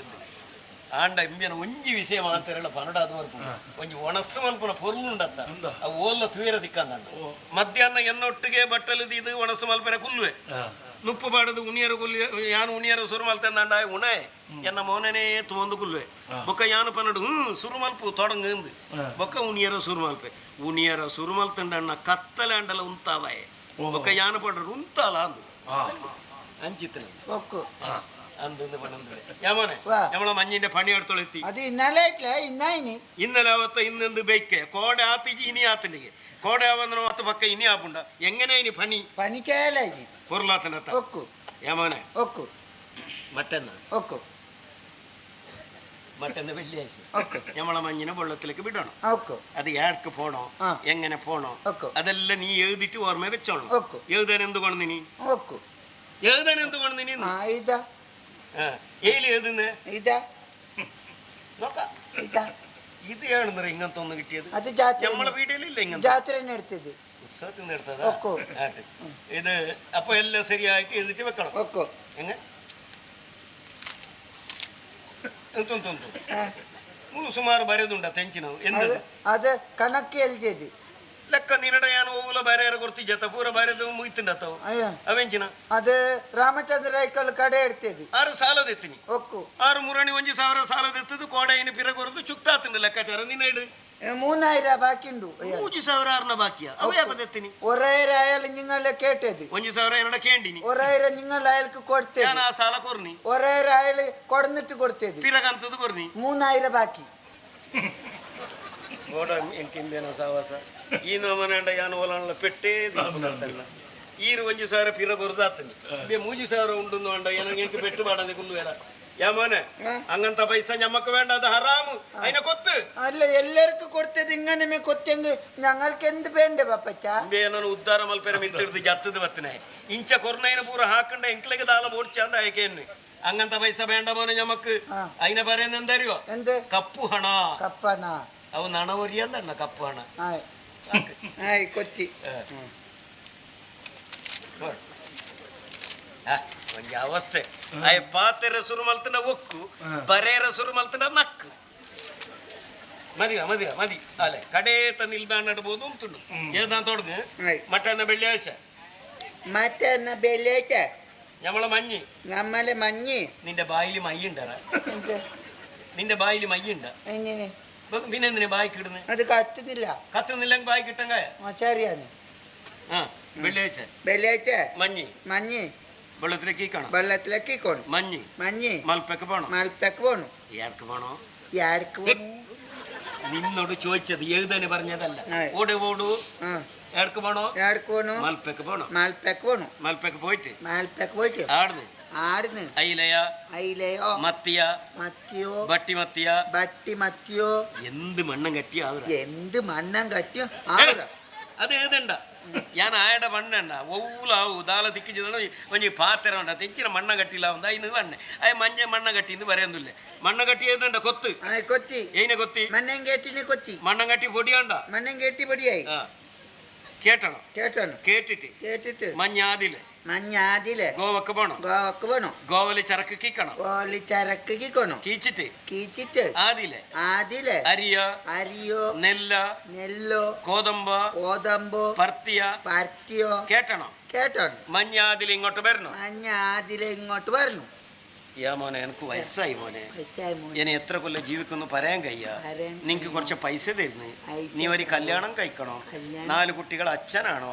[SPEAKER 2] ಆಂಡ ಇಂಬಿಯನ ಒಂಜಿ ವಿಷಯ ಮಾತಾರಲ್ಲ ಪನ್ನಡಾದ ವರ್ಪು ಒಂಜಿ ಒಣಸು ಮಲ್ಪನ ಪೊರ್ಲುಂಡತ್ತ ಅವು ಓಲ್ಲ ತುಯರ ದಿಕ್ಕಂದಂಡ ಮಧ್ಯಾಹ್ನ ಎನ್ನೊಟ್ಟಿಗೆ ಬಟ್ಟಲು ಇದು ಒಣಸು ಮಲ್ಪನ ಕುಲ್ಲುವೆ ನುಪ್ಪು ಬಾಡದು ಉಣಿಯರ ಕುಲ್ಲು ಯಾನು ಉಣಿಯರ ಸುರು ಮಲ್ತಂದಂಡ ಉಣೆ ಎನ್ನ ಮೋನನೇ ತುವಂದು ಕುಲ್ಲುವೆ ಬೊಕ್ಕ ಯಾನು ಪನ್ನಡು ಸುರು ಮಲ್ಪು ತೊಡಂಗಂದು ಬೊಕ್ಕ ಉಣಿಯರ ಸುರು ಮಲ್ಪೆ ಉಣಿಯರ ಸುರು ಮಲ್ತಂಡಣ್ಣ ಕತ್ತಲೆ ಅಂಡಲ ಉಂತಾವಾಯೆ ಬೊಕ್ಕ ಯಾನು ಪಡ್ರು ಉಂತಾಲ ಅಂದು ಅಂಚಿತ್ತನೆ
[SPEAKER 4] ಒಕ್ಕು
[SPEAKER 2] ಅಂದೊಂದು ಪಣಂದ್ರೆ ಯಾಮೋನೆ നമ്മളെ മഞ്ഞിന്റെ പണി എടുത്തൊളെത്തി
[SPEAKER 4] അത് ഇന്നലെ ആയിട്ടില്ല ഇന്നായിനി
[SPEAKER 2] ഇന്നലെ ആവത്ത ഇന്നെന്ത് ബൈക്കെ കോട ആത്തിജി ഇനി ആത്തിൻ്റെ കോട ആവുന്ന മത്ത പക്ക ഇനി ആപ്പുണ്ട എങ്ങനെ ഇനി പണി
[SPEAKER 4] പണി ചെയ്യാലായി
[SPEAKER 2] പൊരുളാത്തനത്ത
[SPEAKER 4] ഒക്കു
[SPEAKER 2] യാമോനെ
[SPEAKER 4] ഒക്കു
[SPEAKER 2] മറ്റന്ന
[SPEAKER 4] ഒക്കു
[SPEAKER 2] മറ്റന്ന വെള്ളിയാഴ്ച നമ്മളെ മഞ്ഞിനെ വെള്ളത്തിലേക്ക് വിടണം
[SPEAKER 4] ഒക്കു
[SPEAKER 2] അത് ഏർക്ക് പോണോ എങ്ങനെ പോണോ അതെല്ലാം നീ എഴുതിട്ട് ഓർമ്മ വെച്ചോണം
[SPEAKER 4] ഒക്കു
[SPEAKER 2] എഴുതാൻ എന്ത് കൊണ്ടുനി
[SPEAKER 4] ഒക്കു
[SPEAKER 2] എഴുതാൻ എന്ത് കൊണ്ടുനി
[SPEAKER 4] ഇതാ
[SPEAKER 2] ഏല് എഴുതുന്നേ
[SPEAKER 4] ഇതാ
[SPEAKER 2] നോക്കാം
[SPEAKER 4] ഇതാ
[SPEAKER 2] ഇത് ഏണെന്നറ ഇങ്ങനത്തെ ഒന്ന് കിട്ടിയത്
[SPEAKER 4] അത് ജാത്ര
[SPEAKER 2] നമ്മളെ വീട്ടിലില്ല ഇങ്ങനെ
[SPEAKER 4] ജാത്ര എടുത്തത്
[SPEAKER 2] ഉത്സവത്തിന് എടുത്തതാ ഇത് അപ്പൊ എല്ലാം ശരിയായിട്ട് എഴുതിട്ട് വെക്കണം
[SPEAKER 4] ഒക്കോ
[SPEAKER 2] എങ്ങ ಸುಮಾರು ಬರೆದುಂಡ ತೆಂಚಿನವು ಎಂದು
[SPEAKER 4] ಅದು ಕಣಕ್ಕೆ ಎಲ್ಜೇದು
[SPEAKER 2] ಲೆಕ್ಕ ನಿನ್ನಡೆಯಾನು ಹೋಗುಲ ಬರೆಯರ ಗುರ್ತಿಜತ್ತ ಪೂರ ಬರೆದು ಮುಗಿತಿಂಡತ್ತವು ಅವೆಂಚಿನ
[SPEAKER 4] ಅದು ರಾಮಚಂದ್ರ ರೈಕಲ್ ಕಡೆ ಇಡ್ತೇದು
[SPEAKER 2] 6 ಸಾಲದೆತ್ತಿನಿ
[SPEAKER 4] ಒಕ್ಕು
[SPEAKER 2] 6 ಮುರಣಿ 1,000 ಸಾಲದೆತ್ತದು ಕೋಡೆಯಿನ ಪಿರಗೊರದು ಚುಕ್ತಾತಿಂಡ ಲೆಕ್ಕಾಚಾರ ನಿನ್ನ ಇಡು
[SPEAKER 4] 3000 ಬಾಕಿ ಉಂಡು
[SPEAKER 2] 3000 ಆರ್ನ ಬಾಕಿಯ ಅವು ಯಾಪದೆತ್ತಿನಿ
[SPEAKER 4] ഒരായിരം അയാൾ നിങ്ങളെ കേട്ടത്
[SPEAKER 2] 1,000 എന്നട കേണ്ടിനി
[SPEAKER 4] 1000 നിങ്ങൾ അയാൾക്ക് കൊടുത്തത്
[SPEAKER 2] ഞാൻ ആ സാല കൊർനി
[SPEAKER 4] 1000 അയാൾ കൊടുന്നിട്ട് കൊടുത്തത്
[SPEAKER 2] പിറകಂತದು ಕೊರ್ನಿ
[SPEAKER 4] 3000 ಬಾಕಿ
[SPEAKER 2] ಗೋಡ ಎಂಕಿಂಬೇನ ಸಾವಾಸ ಈ ನಮನಂಡ ಯಾನ ಓಲನ ಪೆಟ್ಟೆ ದಿಕ್ಕುತ್ತಲ್ಲ ಈರು 1,000 ಪಿರ ಕೊರ್ದಾತನಿ ಬೆ 3000 ഉണ്ടെന്ന് വേണ്ട എനിക്ക് പെട്ട് പാടാതെ കൊല്ലുവേരാ യാമോനെ അങ്ങനത്തെ പൈസ ഞമ്മക്ക് വേണ്ട അത് ഹറാമു അതിനെ കൊത്ത്
[SPEAKER 4] അല്ല എല്ലാവർക്കും കൊടുത്തത് ഇങ്ങനെ കൊത്തെങ്ക് ഞങ്ങൾക്ക് എന്ത് വേണ്ട പപ്പച്ച
[SPEAKER 2] ಬೇನನು ಉದ್ಧಾರ ಮಲ್ಪೆರ ಮಿಂತಿಡ್ದು ಜತ್ತದ ಬತ್ತನೆ ಇಂಚ ಕೊರ್ನೈನ ಪೂರ ಹಾಕಂಡ ಎಂಕ್ಲೆಗೆ ದಾಲ ಓಡ್ಚಾಂದ ಆಯ್ಕೆಯನ್ನು അങ്ങനത്തെ പൈസ വേണ്ട മോനെ ഞമ്മക്ക് അതിനെ പറയുന്നത് എന്തറിയോ
[SPEAKER 4] എന്ത്
[SPEAKER 2] കപ്പു ഹണ
[SPEAKER 4] കപ്പണ
[SPEAKER 2] അവ് നണവരിയല്ല കപ്പു ഹണ
[SPEAKER 4] ആയി കൊച്ചി
[SPEAKER 2] ಒಂಜಿ ಅವಸ್ಥೆ ಆಯ್ ಪಾತೆರ ಸುರು ಮಲ್ತನ ಒಕ್ಕು ಬರೇರ ಸುರು ಮಲ್ತನ ನಕ್ಕು ಮದಿ ಅಲೆ ಕಡೇತ ನಿಲ್ದಾಣ ನಡ್ಬೋದು ಉಂಟುಂಡು ಏದಾನ್ ತೊಡ್ದು ಮಟನ್ನ ಬೆಳ್ಳಿಯಾಶ
[SPEAKER 4] മറ്റന്ന ബെല്ലേറ്റ
[SPEAKER 2] ഞമ്മളെ മഞ്ഞ്
[SPEAKER 4] നമ്മളെ മഞ്ഞ്
[SPEAKER 2] നിന്റെ ബായില് മയ്യുണ്ടറ നിന്റെ ബായില് മയ്യുണ്ട
[SPEAKER 4] എങ്ങനെ
[SPEAKER 2] പിന്നെ എന്തിനാ ബായിക്ക് ഇടുന്നത്
[SPEAKER 4] അത്
[SPEAKER 2] കത്തുന്നില്ലെങ്കിൽ ബായിക്ക് ഇട്ടങ്കായ
[SPEAKER 4] ശരിയാണ്
[SPEAKER 2] ആ വെള്ളിയാഴ്ച
[SPEAKER 4] ബെല്ലേറ്റ
[SPEAKER 2] മഞ്ഞ്
[SPEAKER 4] മഞ്ഞ്
[SPEAKER 2] വെള്ളത്തിലേക്ക് ഇക്കണം
[SPEAKER 4] വെള്ളത്തിലേക്ക് ഇക്കണം മഞ്ഞ്
[SPEAKER 2] മൽപ്പക്ക് പോണം ഏർക്ക് പോണോ നിന്നോട് ചോദിച്ചത് എഴുതാന് പറഞ്ഞതല്ല ഓട് ഓടു ഏർക്ക് പോണോ മൽപ്പക്ക് പോണം മൽപ്പക്ക് പോയിട്ട് ആടുന്ന് അയിലയോ മത്തിയോ ബട്ടി മത്തിയോ എന്ത് മണ്ണം കട്ടിയോ അത് എഴുതണ്ട ഞാൻ ആയുടെ മണ്ണണ്ട ഒവ്ലാവു ദാല തിക്കിച്ചതാണ് ഒഞ്ഞി പാത്രം ഉണ്ട തെച്ചിന മണ്ണ കട്ടിയിലാവും അതിന് വണ്ണ അത് മഞ്ഞ മണ്ണ കട്ടി എന്ന് പറയുന്നില്ലേ മണ്ണ കട്ടി എഴുതണ്ട കൊത്ത് ഏനെ കൊത്തി മണ്ണം കട്ടി പൊടിയാണ്ട
[SPEAKER 4] പൊടിയായി
[SPEAKER 2] കേട്ടണം കേട്ടിട്ട് മഞ്ഞാതില് ഗോവക്ക് പോണം ഗോവല് ചരക്ക് കീക്കണം കീച്ചിട്ട് ആദിലെ അരിയോ നെല്ലോ കോതമ്പോ പർത്തിയോ കേട്ടണം മഞ്ഞാതില് ഇങ്ങോട്ട് വരണം യാ മോനെ എനിക്ക് വയസ്സായി മോനെ ഇനി എത്ര കൊല്ലം ജീവിക്കുന്നു പറയാൻ കഴിയ നിനക്ക് കുറച്ച് പൈസ തരുന്നു നീ ഒരു കല്യാണം കഴിക്കണോ 4 കുട്ടികൾ അച്ഛനാണോ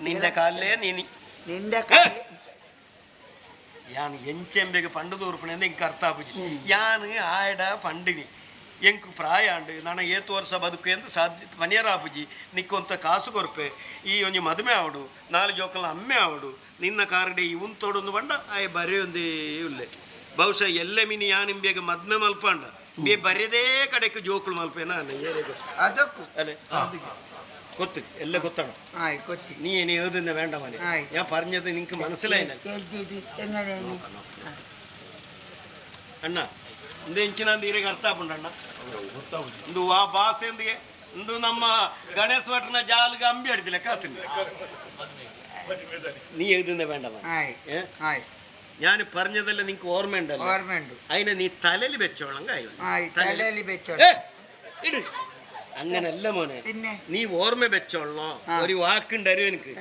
[SPEAKER 2] നിന്റെ കാലിലേ നീ
[SPEAKER 4] നിന്റെ കാല്
[SPEAKER 2] ഞാൻ ಎಂಚೆಂಬೆಗೆ ಪಂಡು ತೋರ್ಪಣೆ ಎಂಕ್ ಅರ್ಥ ಆಪುಜಿ ಯಾನು ಆಯಡ ಪಂಡಿನಿ ಎಂಕು ಪ್ರಾಯಾಂಡು ನಾನು ಏತು ವರ್ಷ ಬದುಕು ಎಂದು ಸಾಧ್ಯ ಮನೆಯರ ಆಪುಜಿ ನಿಕ್ಕೊಂತ ಕಾಸು ಕೊರ್ಪೆ ಈ ಒಂಜಿ ಮದುವೆ ಆವಡು 4 ಜೋಕಲ್ನ ಅಮ್ಮೆ ಆವಡು ನಿನ್ನ ಕಾರಡೆ ಇವನ್ ತೋಡೊಂದು ಬಂಡ ಆಯ್ ಬರೆಯೊಂದೇ ಉಲ್ಲೆ ಬಹುಶಃ ಎಲ್ಲೆ ಮಿನಿ ಯಾನಿಂಬೇಗ ಮದ್ಮೆ ಮಲ್ಪಂಡ ಬೇ ಬರೆದೇ ಕಡೆಗೆ ಜೋಕುಳು ಮಲ್ಪೇನ ಏರೇ
[SPEAKER 4] ಅದಕ್ಕೂ
[SPEAKER 2] അല്ലെ കൊത്ത് എല്ലാം കൊത്തണം
[SPEAKER 4] ആയി കൊത്തി
[SPEAKER 2] നീ ഇനി എഴുതുന്ന വേണ്ട മോനെ ഞാൻ പറഞ്ഞത് നിനക്ക് മനസ്സിലായില്ല
[SPEAKER 4] എഴുതിയത് എങ്ങനെയാണ്
[SPEAKER 2] ಅಣ್ಣ ಇಂದು ಇಂಚಿನ ತೀರೆ ಅರ್ಥಾಪುಂಡ ಅಣ್ಣ ಇಂದು ಆ ಭಾಷೆ ಎಂದಿಗೆ ಇಂದು ನಮ್ಮ ಗಣೇಶ್ ಭಟ್ರನ ಜಾಲ್ಗೆ ಅಂಬಿ ಅಡಿದಿಲ್ಲ ಕಾತೀನಿ നീ എഴുതുന്ന വേണ്ട ഞാൻ പറഞ്ഞതല്ല നിനക്ക് ഓർമ്മയുണ്ടല്ലോ അതിനെ നീ തലയിൽ വെച്ചോളം ഇട് അങ്ങനല്ല മോനെ നീ ഓർമ്മ വെച്ചോളോ ഒരു വാക്കുണ്ടറിയോ എനിക്ക്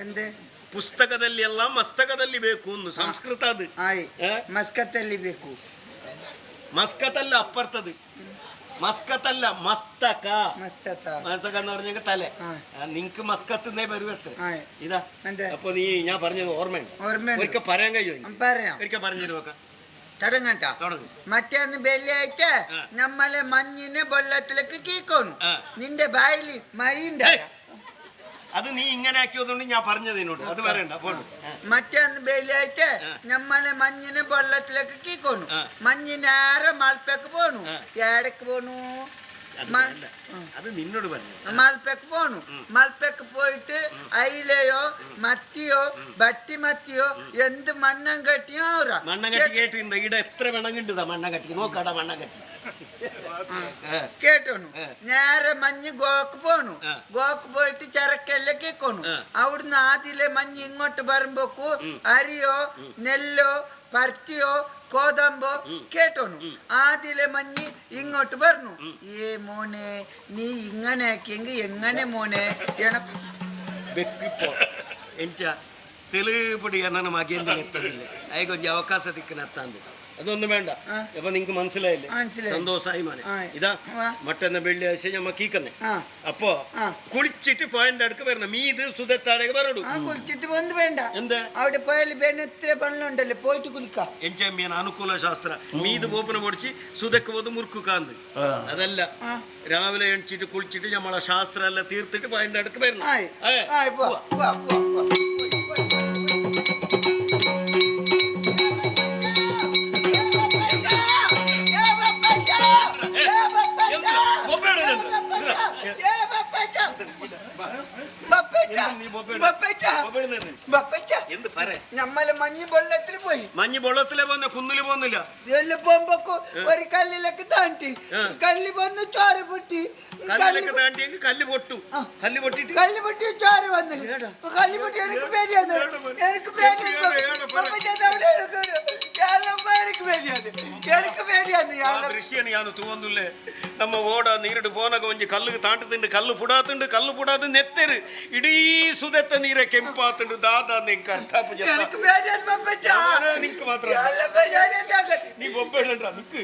[SPEAKER 2] ಪುಸ್ತಕದಲ್ಲಿ ಎಲ್ಲ ಮಸ್ತಕದಲ್ಲಿ ಬೇಕು ಒಂದು ಸಂಸ್ಕೃತ ಅದು
[SPEAKER 4] ಮಸ್ಕತ್ತಲ್ಲಿ ಬೇಕು
[SPEAKER 2] മസ്കത്തല്ല അപ്പുറത്തത് മസ്കത്തല്ല മസ്തക മസ്തക എന്ന് പറഞ്ഞെങ്കിൽ തല നിങ്ങക്ക് മസ്കത്തുന്നേ വരുവത്ത് ഇതാ അപ്പൊ നീ ഞാൻ പറഞ്ഞത് ഓർമ്മയുണ്ട് ഒരിക്കൽ പറയാൻ കഴിയുമോ ഒരിക്കൽ പറഞ്ഞു നോക്കാം
[SPEAKER 4] തുടങ്ങട്ടാ മറ്റേന്ന് വെള്ളിയാഴ്ച നമ്മളെ മഞ്ഞിനെ വെള്ളത്തിലേക്ക് കീക്കോണു നിന്റെ ബായിൽ മൈണ്ടായ
[SPEAKER 2] അത് നീ ഇങ്ങനെ ആക്കിയതുകൊണ്ട് ഞാൻ പറഞ്ഞത് എന്നോട് അത് പറയണ്ട
[SPEAKER 4] മറ്റേന്ന് വെള്ളിയാഴ്ച നമ്മളെ മഞ്ഞിനെ വെള്ളത്തിലേക്ക് കീക്കോണു മഞ്ഞിനേറെ മൽപ്പേക്ക് പോണു ഏടക്ക് പോണു
[SPEAKER 2] അത് നിന്നോട് പറഞ്ഞു
[SPEAKER 4] മൽപ്പേക്ക് പോണു മൽപ്പേക്ക് പോയിട്ട് അയിലയോ മത്തിയോ ബട്ടി മത്തിയോ എന്ത് മണ്ണം കെട്ടിയോ
[SPEAKER 2] മണ്ണം കെട്ടി കേട്ടിട്ടുണ്ട് ഇവിടെ എത്ര വെണ്ണങ്ങുണ്ട് മണ്ണം കെട്ടി നോക്കാടാ മണ്ണം കെട്ടി
[SPEAKER 4] കേട്ടോണു നേരെ മഞ്ഞ് ഗോക്ക് പോണു ഗോക്ക് പോയിട്ട് ചരക്കെല്ലാം കേക്കോണു അവിടുന്ന് ആദ്യലെ മഞ്ഞ് ഇങ്ങോട്ട് വരുമ്പോക്കു അരിയോ നെല്ലോ പരുത്തിയോ കോതമ്പോ കേട്ടോണു ആദ്യലെ മഞ്ഞ് ഇങ്ങോട്ട് പറഞ്ഞു ഏ മോനെ നീ ഇങ്ങനെ ആക്കിയെങ്കിൽ എങ്ങനെ മോനെ
[SPEAKER 2] എനിച്ചാ തെളിവുപടി എന്നാണ് മകേന്ദ്രൻ എത്തതില്ലേ അയ കൊഞ്ചം അവകാശ ദിക്കിന് എത്താൻ അതൊന്നും വേണ്ട അപ്പൊ നിങ്ങക്ക് മനസ്സിലായില്ലേ സന്തോഷായി മോനെ ഇതാ മറ്റന്ന വെള്ളിയാഴ്ച ഞമ്മ കീക്കുന്നേ അപ്പൊ കുളിച്ചിട്ട് പോയിന്റ് അടുക്ക് വരണം മീത് സുധത്താടേക്ക് വരടു
[SPEAKER 4] കുളിച്ചിട്ട് വന്ന് വേണ്ട
[SPEAKER 2] എന്താ
[SPEAKER 4] അവിടെ പോയാലും എത്ര പണിലുണ്ടല്ലോ പോയിട്ട് കുളിക്കാം
[SPEAKER 2] എൻചാമ്പിയൻ അനുകൂല ശാസ്ത്ര മീത് പോപ്പന പൊടിച്ച് സുധക്ക് പോത് മുറുക്കു കാന്ത് അതല്ല രാവിലെ എണിച്ചിട്ട് കുളിച്ചിട്ട് നമ്മളെ ശാസ്ത്രം എല്ലാം തീർത്തിട്ട് പോയിന്റ് അടുക്ക് വരണം
[SPEAKER 4] നമ്മള് മഞ്ഞ് വെള്ളത്തിൽ പോയി
[SPEAKER 2] മഞ്ഞ് വെള്ളത്തിലെ പോന്ന കുന്നില് പോകുന്നില്ല
[SPEAKER 4] പോകുമ്പോ ഒരു കല്ലിലേക്ക് താണ്ടി കല്ല് വന്ന് ചോര പൊട്ടി
[SPEAKER 2] കല്ലിലേക്ക് താണ്ടിയെങ്കിൽ കല്ല് പൊട്ടു കല്ല്
[SPEAKER 4] പൊട്ടി ചോര വന്നു കല്ല് പൊട്ടി എനിക്ക് പേടിയാണ് എനിക്ക്
[SPEAKER 2] ദൃശ്യം ഞാൻ തോന്നുന്നില്ലേ നമ്മ ഓട നീരിട്ട് പോനക ಒಂಜಿ ಕಲ್ಲಿಗೆ ತಾಂಟುತ್ತಿಂಡು ಕಲ್ಲು ಪುಡಾತು ನೆತ್ತರು ಇಡೀ ಸುದೆತ್ತ ನೀರೆ ಕೆಂಪಾತುಂಡು ದಾದಾ ನಿಂಕ ಅರ್ಥ ನಿಂಕ ಮಾತ್ರ നീ ബൊബ്ബേടണ്ട നിക്ക്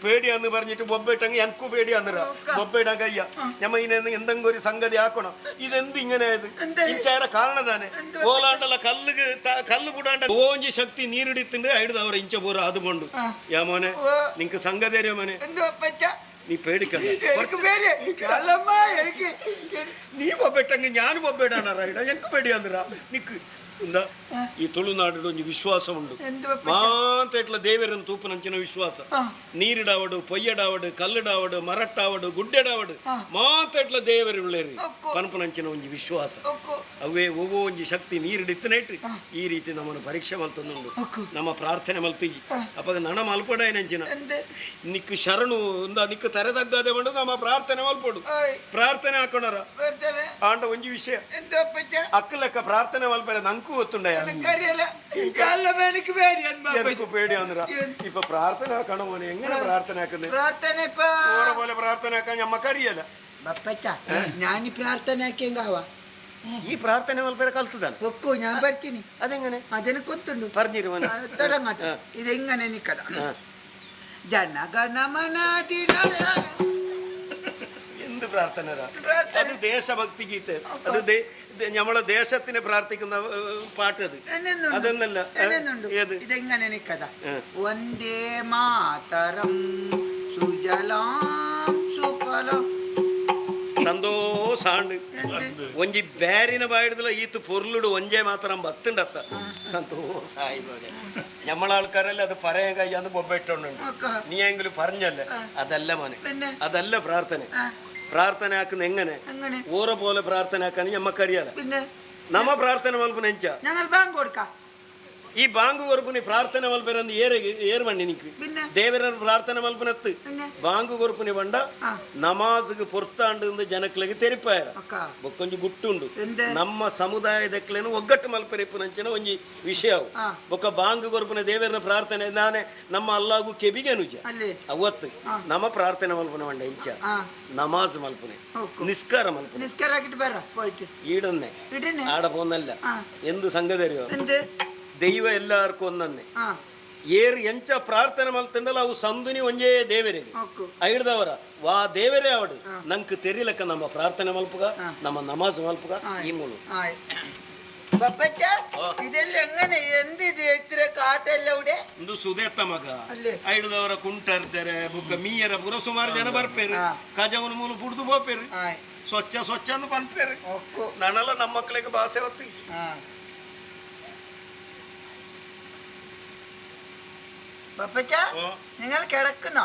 [SPEAKER 2] പേടിയാന്ന് പറഞ്ഞിട്ട് ബൊബ്ബേട്ടെങ്കിൽ എനിക്കു പേടിയാന്നിറ ബൊബ്ബേടാൻ കയ്യ ഞമ്മ ഇതിനെ എന്തെങ്കിലും ഒരു സംഗതി ആക്കണം ഇതെന്ത് ഇങ്ങനെ ആയത് ഇഞ്ചേറെ കാരണം തന്നെ ഓലാണ്ടല്ല കല്ല് കൂടാണ്ട ഓഞ്ചി ശക്തി നീരിടിത്തുണ്ട് അയിടുന്ന അവർ ഇഞ്ച പോറ അതുകൊണ്ട് യാ മോനെ നിങ്ങക്ക് സംഗതി അറിയോ മോനെ നീ പേടിക്കണ്ട നീ ബൊബ്ബെട്ടെങ്കിൽ ഞാൻ ബൊബ്ബേടാണ് റൈഡ എനിക്ക് പേടിയാന്നിറ നിക്ക് എന്താ ഈ ತುಳುನಾಡು ಒಂಜಿ ವಿಶ್ವಾಸವುಂಡು ಮಾತೆಟ್ಲ ದೇವರನ್ನು ತೂಪನಂಚಿನ ವಿಶ್ವಾಸ ನೀರಿಡಾವಡು ಪೊಯ್ಯಡಾವಡು ಕಲ್ಲುಡಾವಡು ಮರಟ್ಟಾವಡು ಗುಡ್ಡೆಡಾವಡು ಮಾತೆಟ್ಲ ದೇವರುಳ್ಳೇರಿ ಪನಪನಂಚಿನ ಒಂಜಿ ವಿಶ್ವಾಸ ಅವೇ ಒವ್ವೋ ಒಂಜಿ ಶಕ್ತಿ ನೀರಿಡಿತ್ತನೇಟ್ ಈ ರೀತಿ ನಮ್ಮನ್ನು ಪರೀಕ್ಷೆ ಮಲ್ತೊಂದುಂಡು ನಮ್ಮ ಪ್ರಾರ್ಥನೆ ಮಲ್ತಿಜಿ ಅಪ್ಪ ನಣ ಮಲ್ಪಡಾಯನಂಚಿನ ನಿಕ್ಕು ಶರಣು ನಿಕ್ಕು ತರೆದಗ್ಗದೆ ಬಂಡು ನಮ್ಮ ಪ್ರಾರ್ಥನೆ ಮಲ್ಪಡು ಪ್ರಾರ್ಥನೆ ಹಾಕೋಣರ ಆಂಡ ಒಂಜಿ ವಿಷಯ ಅಕ್ಕಲೆಕ್ಕ ಪ್ರಾರ್ಥನೆ ಮಲ್ಪರೆ ನಂಕು ಗೊತ್ತುಂಡ പേടിയാന്നിറ ഇപ്പൊ പ്രാർത്ഥന ആക്കണ മോനെ എങ്ങനെ പ്രാർത്ഥന ആക്കുന്നത് ഓരോ പോലെ പ്രാർത്ഥന ആക്കാൻ ഞമ്മക്കറിയല്ല
[SPEAKER 4] ഞാൻ പ്രാർത്ഥന ആക്കിയെങ്കാവാ
[SPEAKER 2] ഈ പ്രാർത്ഥന മൽപ്പര കൽത്തതാണ്
[SPEAKER 4] ഒക്കോ ഞാൻ പഠിച്ചിനി
[SPEAKER 2] അതെങ്ങനെ
[SPEAKER 4] അതിനെ കൊത്തുണ്ട്
[SPEAKER 2] പറഞ്ഞിരുവ
[SPEAKER 4] തുടങ്ങട്ടെ ഇതെങ്ങനെ നിക്കതാ ജനഗണമന
[SPEAKER 2] എന്ത് പ്രാർത്ഥന അത് ദേശഭക്തി ഗീത അത് നമ്മളെ ദേശത്തിന് പ്രാർത്ഥിക്കുന്ന പാട്ടത് അതൊന്നല്ല ഏത്
[SPEAKER 4] ഇതെങ്ങനെ നിക്കത വന്ദേ മാതരം സുജലാം സുഫലം
[SPEAKER 2] സന്തോഷാണ്ട് ಒಂಜಿ ಬ್ಯಾರಿನ ಬಾಯಿಡ್ದಲ್ಲ ಈತ ಪೊರ್ಲುಡು ಒಂಜೆ ಮಾತ್ರ ಬತ್ತುಂಡತ್ತ സന്തോഷായി പോലെ നമ്മളാൾക്കാരല്ല അത് പറയാൻ കഴിയാന്ന് ബൊബ്ബിട്ടുണ്ടുണ്ട് നീ എങ്കിലും പറഞ്ഞല്ലേ അതല്ല മോനെ അതല്ല പ്രാർത്ഥന പ്രാർത്ഥന ആക്കുന്ന എങ്ങനെ ഓറ പോലെ പ്രാർത്ഥന ആക്കാൻ ഞമ്മക്കറിയാല നമ്മ പ്രാർത്ഥന മൽപ്പന എഞ്ചാ
[SPEAKER 4] ഞങ്ങൾ ബാങ്ക് കൊടുക്കാം
[SPEAKER 2] ഈ ബാങ്ക് കൊറുപ്പിന് പ്രാർത്ഥന മൽപ്പന ഏറുമണ്ണി നിക്ക് ദേവര പ്രാർത്ഥന മൽപ്പനത്ത് ബാങ്ക് കൊറുപ്പിന് വേണ്ട നമാസുക്ക് പുറത്താണ്ട് ಜನಕ್ಲೆಗೆ ತೆರಿಪಾಯರ ಬೊಕ್ಕೊಂಜಿ ಗುಟ್ಟುಂಡು ನಮ್ಮ ಸಮುದಾಯದಕ್ಲೇನು ಒಗ್ಗಟ್ಟು ಮಲ್ಪರಿಪ್ಪುನಂಚಿನ ಒಂಜಿ ವಿಷಯವು ಬೊಕ್ಕ ಬಾಂಗ್ ಕೊರ್ಪುನ ದೇವರ ಪ್ರಾರ್ಥನೆ ನಾನೇ ನಮ್ಮ ಅಲ್ಲಾಗು ಕೆಬಿಗೆ ನುಜ ಅವತ್ತು ನಮ್ಮ ಪ್ರಾರ್ಥನೆ ಮಲ್ಪನ ಮಂಡ ಇಂಚ ನಮಾಜ್ ಮಲ್ಪನೆ ನಿಸ್ಕಾರ ಮಲ್ಪನೆ
[SPEAKER 4] ನಿಸ್ಕಾರ ಆಗಿಟ್ಟು ಬರ ಹೋಯ್ತು
[SPEAKER 2] ಈಡನ್ನೆ ಆಡ ಪೋನಲ್ಲ ಎಂದು ಸಂಗದರಿಯೋ ದೈವ ಎಲ್ಲಾರ್ಕು ಒಂದನ್ನೇ ಏರು ಎಂಚ ಪ್ರಾರ್ಥನೆ ಮಲ್ತಂಡಲ್ಲ ಅವು ಸಂದುನಿ ಒಂಜೇ ದೇವರಿಗೆ ಐಡ್ದವರ ವಾ ದೇವರೇ ಅವಡು ನಂಗೆ ತೆರಿಲಕ್ಕ ನಮ್ಮ ಪ್ರಾರ್ಥನೆ ಮಲ್ಪುಗ ನಮ್ಮ ನಮಾಜ್ ಮಲ್ಪುಗ ಈ ಮೂಲ
[SPEAKER 4] ಇದೆಲ್ಲ ಹೆಂಗನೆ ಎಂದಿದೆ ಇದ್ರೆ ಕಾಟೆಲ್ಲ ಉಡೆ
[SPEAKER 2] ಒಂದು ಸುದೇತ ಮಗ ಐಡ್ದವರ ಕುಂಟರ್ತಾರೆ ಬುಕ್ಕ ಮೀಯರ ಪುರ ಸುಮಾರು ಜನ ಬರ್ಪೇರು ಕಜವನ ಮೂಲ ಪುಡ್ದು ಬೋಪೇರು ಸ್ವಚ್ಛ ಸ್ವಚ್ಛ ಅಂದು ಪನ್ಪೇರು ನಾನೆಲ್ಲ ನಮ್ಮ ಮಕ್ಕಳಿಗೆ ಭಾಷೆ ಹೊತ್ತಿ
[SPEAKER 4] പപ്പച്ച നിങ്ങൾ കിടക്കുന്നോ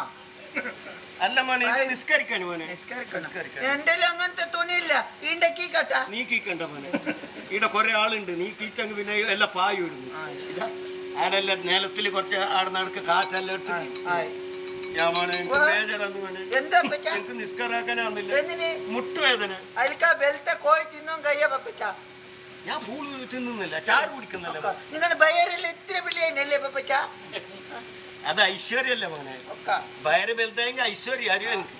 [SPEAKER 2] അല്ല മോനെ നിസ്കരിക്കാൻ മോനെ
[SPEAKER 4] എന്റെ അങ്ങനത്തെ തുണിയില്ല ഈണ്ട കീക്കട്ട
[SPEAKER 2] നീ കീക്കണ്ട മോനെ ഇവിടെ കുറെ ആളുണ്ട് നീ കീച്ചെങ്കിൽ പിന്നെ എല്ലാം പായ ഇടുന്നു ആടെല്ലാം നിലത്തിൽ കുറച്ച് ആടെ നടക്ക് കാറ്റെല്ലാം എടുത്തിട്ട് ഞാൻ മോനെ ബേജാറാന്ന് മോനെ
[SPEAKER 4] എന്താ
[SPEAKER 2] എനിക്ക് നിസ്കാരാക്കാനാവുന്നില്ല മുട്ടുവേദന
[SPEAKER 4] അതിൽക്കാ ബെൽത്തെ കോഴി തിന്നും കയ്യ പപ്പച്ച
[SPEAKER 2] ഞാൻ പൂള് തിന്നുന്നില്ല ചാറ് കുടിക്കുന്നില്ല
[SPEAKER 4] നിങ്ങളുടെ ബയറിൽ ഇത്ര വലിയല്ലേ പപ്പച്ച
[SPEAKER 2] അത് ഐശ്വര്യല്ലേ മോനെ വയറ് വലുതായെങ്കിൽ ഐശ്വര്യം അറിയോ എനിക്ക്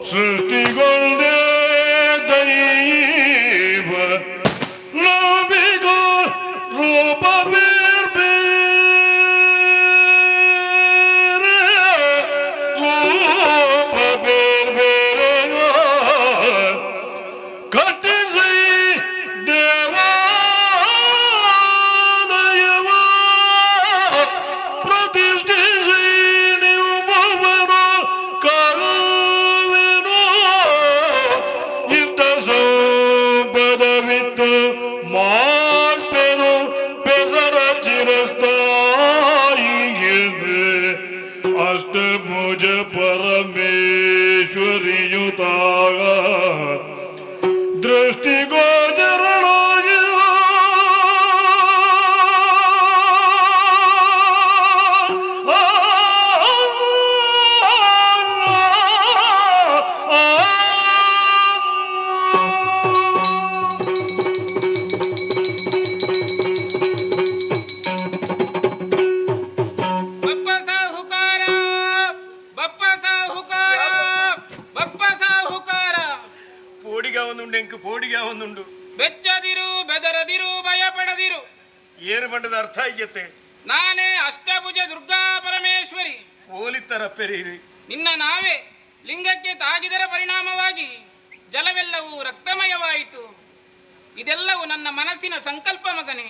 [SPEAKER 1] ಸೃಷ್ಟಿಗೊಳ್ದೆ ದೈವ ನಮಿಗೂ ರೂಪ ಬೇರೆ ರೂಪ ಬೇರೆ ಕಟ್ಟಿಸಿ ದೇವಾಲಯವ ಪ್ರತಿಷ್ಠಿಸಿ ನಿಮ್ಮವರು ಕರುವೆನು ಇಷ್ಟ ಸಂಪದವಿತ್ತು ಮಾಡ್ಪೆನು ಬೆಸರ ಚಿರಸ್ಥಾಯಿಗೆ ಅಷ್ಟಭುಜ ಪರಮೇಶ್ವರಿಯುತಾಗ ದೃಷ್ಟಿಗೋಚರಣಾಗಿ
[SPEAKER 2] ಪೋಡಿಗಾವೊಂದುಂಡು
[SPEAKER 5] ಬೆಚ್ಚದಿರು ಬೆದರದಿರು ಭಯಪಡದಿರು
[SPEAKER 2] ಏರು ಬಂಡದ ಅರ್ಥ ಆಯ್ಯತೆ
[SPEAKER 5] ನಾನೇ ಅಷ್ಟಭುಜ ದುರ್ಗಾ ಪರಮೇಶ್ವರಿ
[SPEAKER 2] ಓಲಿತ್ತರ ಪೆರೀರಿ
[SPEAKER 5] ನಿನ್ನ ನಾವೇ ಲಿಂಗಕ್ಕೆ ತಾಗಿದರ ಪರಿಣಾಮವಾಗಿ ಜಲವೆಲ್ಲವೂ ರಕ್ತಮಯವಾಯಿತು. ಇದೆಲ್ಲವೂ ನನ್ನ ಮನಸ್ಸಿನ ಸಂಕಲ್ಪ ಮಗನೇ.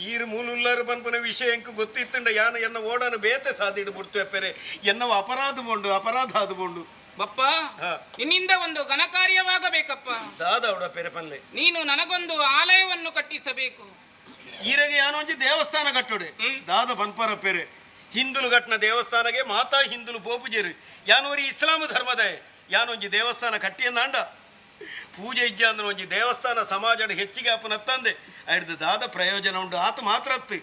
[SPEAKER 2] ಈರು ಮೂಲುಲ್ಲಾರು ಪನ್ಪನ ವಿಷಯ ಎಂಕು ಗೊತ್ತಿತ್ತಂಡ ಯಾನ ಎನ್ನ ಓಡಾನು ಬೇತೆ ಸಾದಿಡು ಬಿಡ್ತು ಪೆರೆ ಎನ್ನವ ಅಪರಾಧ ಆದುಕೊಂಡು
[SPEAKER 5] ಬಪ್ಪ ನಿನ್ನಿಂದ ಒಂದು ಘನಕಾರ್ಯವಾಗಬೇಕಪ್ಪ.
[SPEAKER 2] ದಾದ ಪೆರೆ ಪನ್ಲೆ
[SPEAKER 5] ನೀನು ನನಗೊಂದು ಆಲಯವನ್ನು ಕಟ್ಟಿಸಬೇಕು.
[SPEAKER 2] ಈರೆಗೆ ಯಾನೊಂಜಿ ದೇವಸ್ಥಾನ ಕಟ್ಟೋಡೆ ದಾದ ಪನ್ಪರ ಪೆರೆ ಹಿಂದುಲು ಕಟ್ಟಿನ ದೇವಸ್ಥಾನಗೆ ಮಾತಾ ಹಿಂದುಲು ಪೋಪುಜೇರು ಯಾನೋರಿ ಇಸ್ಲಾಂ ಧರ್ಮದ ಯಾನೊಂಜಿ ದೇವಸ್ಥಾನ ಕಟ್ಟಿ ಅಂದ ಪೂಜೆ ಇಜ್ಜ ಅಂದ್ರೆ ಒಂಜಿ ದೇವಸ್ಥಾನ ಸಮಾಜದ ಹೆಚ್ಚಿಗೆ ಅಪ್ಪನತ್ತಂದೆ ಹಿಡ್ದು ದಾದ ಪ್ರಯೋಜನ ಉಂಟು ಆತ ಮಾತ್ರ ಅತ್ತು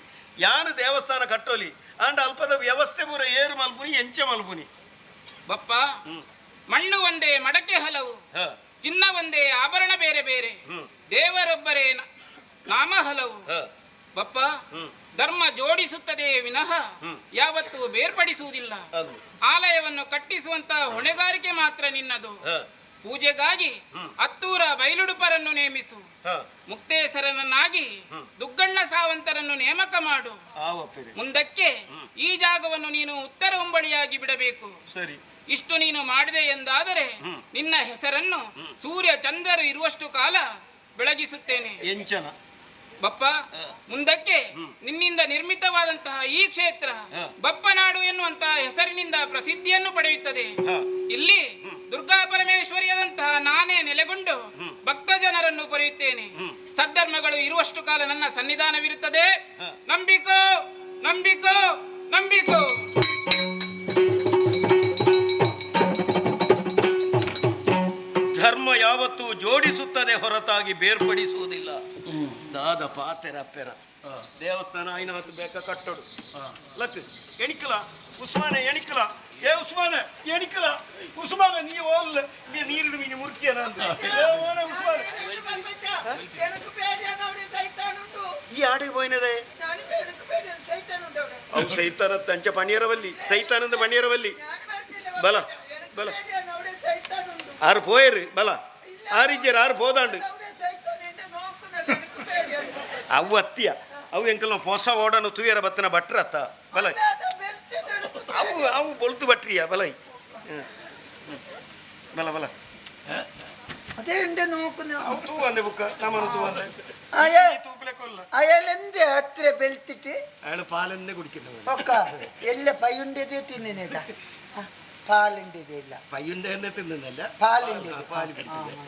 [SPEAKER 2] ಯಾನು ದೇವಸ್ಥಾನ ಕಟ್ಟೋಲಿ ಅಂಡ ಅಲ್ಪದ ವ್ಯವಸ್ಥೆ ಪೂರ ಏರು ಮಲ್ಪುನಿ ಎಂಚ ಮಲ್ಪುನಿ
[SPEAKER 5] ಬಪ್ಪ. ಮಣ್ಣು ಒಂದೇ ಮಡಕೆ ಹಲವು. ಚಿನ್ನ ಒಂದೇ ಆಭರಣ ಬೇರೆ ಬೇರೆ, ದೇವರೊಬ್ಬರೇ ನಾಮ ಹಲವು. ಬಪ್ಪ, ಧರ್ಮ ಜೋಡಿಸುತ್ತದೆ ವಿನಃ ಯಾವತ್ತೂ ಬೇರ್ಪಡಿಸುವುದಿಲ್ಲ. ಆಲಯವನ್ನು ಕಟ್ಟಿಸುವಂತಹ ಹೊಣೆಗಾರಿಕೆ ಮಾತ್ರ ನಿನ್ನದು. ಪೂಜೆಗಾಗಿ ಹತ್ತೂರ ಬೈಲುಡುಪರನ್ನು ನೇಮಿಸು, ಮುಕ್ತೇಸರನನ್ನಾಗಿ ದುಗ್ಗಣ್ಣ ಸಾವಂತರನ್ನು ನೇಮಕ ಮಾಡು. ಮುಂದಕ್ಕೆ ಈ ಜಾಗವನ್ನು ನೀನು ಉತ್ತರ ಉಂಬಳಿಯಾಗಿ ಬಿಡಬೇಕು. ಇಷ್ಟು ನೀನು ಮಾಡಿದೆ ಎಂದಾದರೆ ನಿನ್ನ ಹೆಸರನ್ನು ಸೂರ್ಯ ಚಂದ್ರರು ಇರುವಷ್ಟು ಕಾಲ ಬೆಳಗಿಸುತ್ತೇನೆ. ಬಪ್ಪ, ಮುಂದಕ್ಕೆ ನಿನ್ನಿಂದ ನಿರ್ಮಿತವಾದಂತಹ ಈ ಕ್ಷೇತ್ರ ಬಪ್ಪನಾಡು ಎನ್ನುವಂತಹ ಹೆಸರಿನಿಂದ ಪ್ರಸಿದ್ಧಿಯನ್ನು ಪಡೆಯುತ್ತದೆ. ಇಲ್ಲಿ ದುರ್ಗಾ ಪರಮೇಶ್ವರಿಯಾದಂತಹ ನಾನೇ ನೆಲೆಗೊಂಡು ಭಕ್ತ ಜನರನ್ನು ಪಡೆಯುತ್ತೇನೆ. ಸದ್ಧರ್ಮಗಳು ಇರುವಷ್ಟು ಕಾಲ ನನ್ನ ಸನ್ನಿಧಾನವಿರುತ್ತದೆ. ನಂಬಿಕೋ ನಂಬಿಕೋ ನಂಬಿಕೋ.
[SPEAKER 2] ಧರ್ಮ ಯಾವತ್ತೂ ಜೋಡಿಸುತ್ತದೆ ಹೊರತಾಗಿ ಬೇರ್ಪಡಿಸುವುದಿಲ್ಲ. ದಾದ ಪಾತೆರ ಪೆರ ದೇವಸ್ಥಾನ ಐನಾತು ಬೇಕ ಕಟ್ಟೋಡು ಲಕ್ ಎಣಿಕಲ ಉಸ್ಮಾನೆ ಎಣಿಕಲ ಏ ಉಸ್ಮಾನೆ ಎಣಿಕಲ ಉಸ್ಮಾನೆ ನೀ ಓಲ್ಲ ನೀ ನೀರು ಮೀನು ಮುರ್ಕಿಯನ ಅಂತ ಉಸ್ಮಾನೆ ಈ ಆಡಿಗೆ പോയിനದೆ ಅವು ಸೈತಾನ ತಂಚ ಪಣಿಯರವಲ್ಲಿ ಸೈತಾನಂದ ಪಣಿಯರವಲ್ಲಿ ಬಲ ಬಲ ಆರು പോയರು ಬಲ ಆರಿಜ್ಜರು ಆರು போದಾಂಡು ಅವು ಅತ್ತಿಯ ಅವು ಎಂಕಲ್ ಹೊಸ ಓಡನು ತೂಯರ ಬತ್ತನ ಭಟ್ರ ಅತ್ತ ಬಲ ಅವು ಅವು ಬೊಳ್ತು ಭಟ್ರಿಯ ಬಲೈ ಬಲ ಬಲ
[SPEAKER 4] ಅದೇ ನೋക്കുന്ന
[SPEAKER 2] ಅವು ತೂ ಅಂದೆ ಬುಕ್ಕ ನಮ್ಮನ್ನು ತೂ ಅಂದೆ ತೂಪಲೆ ಕೊಲ್ಲ
[SPEAKER 4] അയാളെന്ത് അത്ര ബെൽത്തിട്ട്
[SPEAKER 2] അയാൾ പാലെന്നെ കുടിക്കുന്നു
[SPEAKER 4] ഒക്ക എല്ലാ പയ്യുണ്ടതേ തിന്നേതാ പാലിൻ്റെതില്ല
[SPEAKER 2] പയ്യന്റെ തന്നെ തിന്നുന്നല്ല
[SPEAKER 4] പാലിൻ്റെ
[SPEAKER 2] പാല്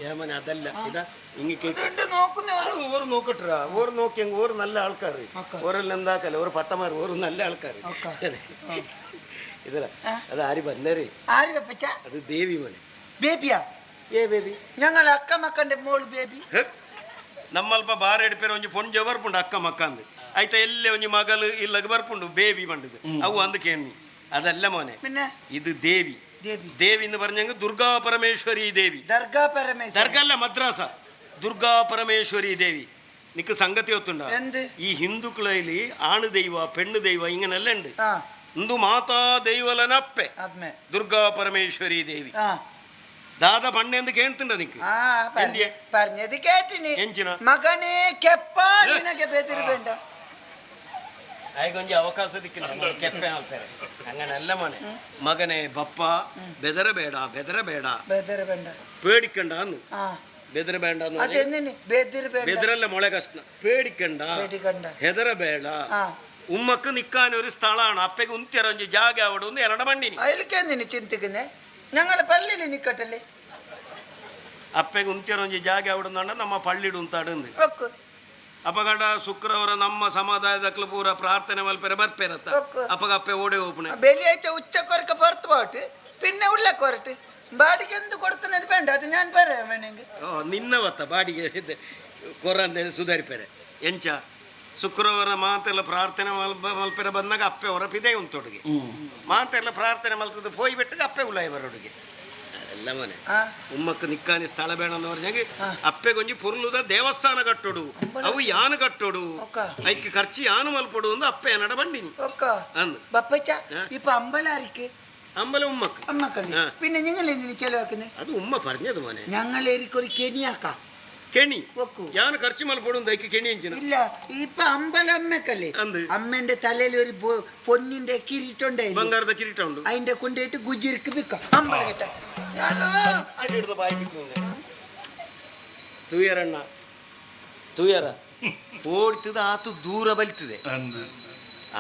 [SPEAKER 2] ഏമന അതല്ല ഇതാ ഇങ്ങനെ
[SPEAKER 4] നോക്കുന്ന
[SPEAKER 2] നോക്കട്ടാ ഓർ നോക്കി ഓർ നല്ല ആൾക്കാർ ഓരെല്ലാം എന്താക്കല്ല ഓർ പട്ടമാർ ഓർ നല്ല ആൾക്കാർ ഇതല്ല അത് ആര് വന്നേരേ
[SPEAKER 4] ആര് വെപ്പച്ച
[SPEAKER 2] അത് ദേവി മോനെ
[SPEAKER 4] ಬೇಬಿಯಾ
[SPEAKER 2] ಏ ಬೇಬಿ
[SPEAKER 4] ഞങ്ങൾ ಅಕ್ಕ ಮಕ್ಕಂಡೆ ಮೋಳು ಬೇಬಿ
[SPEAKER 2] ನಮ್ಮಲ್ಪ ಬಾರ ಎಡಿಪೇರ ಒಂಜಿ ಪೊಂಜ ಬರ್ಪುಂಡು ಅಕ್ಕ ಮಕ್ಕಂದು ಆಯ್ತಾ ಎಲ್ಲೇ ಒಂಜಿ ಮಗಲು ಇಲ್ಲಗ ಬರ್ಪುಂಡು ಬೇಬಿ ಬಂಡದು ಅವು ಅಂದಕೇನಿ ಅದಲ್ಲ മോനെ ഇത് ദേവി ദേവി എന്ന് പറഞ്ഞെങ്കിൽ ദുർഗാ പരമേശ്വരി ദേവി ദർഗല്ല മദ്രാസ ദുർഗാ പരമേശ്വരി ദേവി നിക്ക് സംഗതി ഒത്തുണ്ട ഈ ഹിന്ദുക്കളിൽ ആണ് ദൈവ പെണ്ണ് ദൈവ ഇങ്ങനെല്ലാം ഉണ്ട് ಹಿಂದೂ ಮಾತಾ ದೈವಲನಪ್ಪೆ ದುರ್ಗಾ ಪರಮೇಶ್ವರಿ ದೇವಿ ದಾದ ಬಣ್ಣೆ ಎಂದು ಕೇಳ್ತಿಂಡ ನಿಕ್ಕೆ
[SPEAKER 4] പറഞ്ഞത് കേട്ടിനി
[SPEAKER 2] ಎಂಚಿನ
[SPEAKER 4] ಮಗನೇ ಕೆಪ್ಪ ನಿನಗೆ ಬೆದರಬೇಡ
[SPEAKER 2] ಆಯ್ಕೊಂಜಿ ಅವಕಾಶ ದಿಕ್ಕಿಲ್ಲ ಕೆಪ್ಪೆ ಆಗ್ತಾರೆ ಹಂಗನಲ್ಲ ಮನೆ ಮಗನೇ ಬಪ್ಪ ಬೆದರಬೇಡ ಬೆದರಬೇಡ
[SPEAKER 4] ಬೆದರಬೇಡ
[SPEAKER 2] പേടിക്കണ്ട അന്ന് ಬೆದರಬೇಡ ಬೆದರಲ್ಲ ಮೊಳೆ ಕಷ್ಟ പേടിക്കണ്ട ಹೆದರಬೇಡ ഉമ്മക്ക് നിൽക്കാൻ ഒരു സ്ഥലമാണ് അപ്പയ്ക്ക് ഉന്തിറഞ്ച് ജാഗ അവിടെ ഒന്ന് എലട മണ്ണിനി
[SPEAKER 4] അതിലേക്കെന്തിനു ചിന്തിക്കുന്നേ ഞങ്ങളെ പള്ളിയിൽ നിൽക്കട്ടല്ലേ
[SPEAKER 2] അപ്പയ്ക്ക് ഉന്തിറഞ്ച് ജാഗ അവിടെ നിന്നാണ് നമ്മ പള്ളിയുടെ ഉന്താടുന്നത് ಅಪ್ಪ ಗಂಡ ಶುಕ್ರವಾರ ನಮ್ಮ ಸಮುದಾಯದಕ್ಕಲು ಪೂರ ಪ್ರಾರ್ಥನೆ ಮಲ್ಪೆರೆ ಬರ್ಪೇರತ್ತ ಅಪ್ಪಗ ಅಪ್ಪೆ ಓಡೆ ಹೋಪಣೆ
[SPEAKER 4] വെള്ളിയാഴ്ച ഉച്ചക്കൊരക്ക് പുറത്ത് പോയിട്ട് പിന്നെ ഉള്ളക്കൊരട്ട് ബാടിക്ക് എന്ത് കൊടുക്കുന്നത് വേണ്ട അത് ഞാൻ പറയാൻ വേണമെങ്കിൽ
[SPEAKER 2] ಓ ನಿನ್ನವತ್ತ ಬಾಡಿಗೆ ಕೊರಂದೆ ಸುಧಾರಿಪೆರೆ ಎಂಚ ಶುಕ್ರವಾರ ಮಾತೆಲ್ಲ ಪ್ರಾರ್ಥನೆ ಮಲ್ಪೆರೆ ಬಂದಾಗ ಅಪ್ಪೆ ಹೊರಪಿದೆ ಉಂಟೊಡುಗೆ ಮಾತೆಲ್ಲ ಪ್ರಾರ್ಥನೆ ಮಲ್ತದ್ದು ಪೋಯಿ ಬಿಟ್ಟಿಗೆ ಅಪ್ಪೆ ಉಲಾಯಿ ಬರೋಡುಗೆ ಎಲ್ಲ ಮನೆ ಉಮ್ಮಕ್ಕೆ ನಿಕ್ಕಾನಿ ಸ್ಥಳ ಬೇಡ ಅಂತ പറഞ്ഞെങ്കിൽ ಅಪ್ಪೆ ಕೊಂಚ ಪುರ್ಲುದ ದೇವಸ್ಥಾನ ಕಟ್ಟೋಡು ಅವು ಯಾನು ಕಟ್ಟೋಡು ಐಕ್ಕೆ ಖರ್ಚು ಯಾನು ಮಲ್ಪಡು ಅಂತ ಅಪ್ಪೆ ನಡ ಬಂಡಿನಿ ಅಂದು
[SPEAKER 4] ബപ്പച്ച ഇപ്പൊ അമ്പലാരിക്ക്
[SPEAKER 2] അമ്പല ഉമ്മക്ക്
[SPEAKER 4] അമ്മക്കല്ലേ പിന്നെ നിങ്ങൾ എന്തിനു ചെലവാക്കുന്നത്
[SPEAKER 2] അത് ഉമ്മ പറഞ്ഞത് മോനെ
[SPEAKER 4] ഞങ്ങളേരിക്കൊരു കെണിയാക്കാം
[SPEAKER 2] കെണി ഞാൻ ಖರ್ಚು മൽപ്പോടും ദൈക്ക് കെണി എഞ്ചിന
[SPEAKER 4] ഇല്ല ഇപ്പൊ അമ്പലമ്മക്കല്ലേ അമ്മന്റെ തലയിൽ ഒരു പൊന്നിന്റെ കിരീട്ടുണ്ടായി
[SPEAKER 2] ಬಂಗಾರದ ಕಿರೀಟ ಉಂಟು
[SPEAKER 4] അതിന്റെ കൊണ്ടുപോയിട്ട് ഗുജിർക്ക് വിൽക്കാം അമ്പല കേട്ട
[SPEAKER 2] ತೂಯರಣ್ಣ ತೂಯರ ಓಡ್ತದ ಆತು ದೂರ ಬಲ್ತದೆ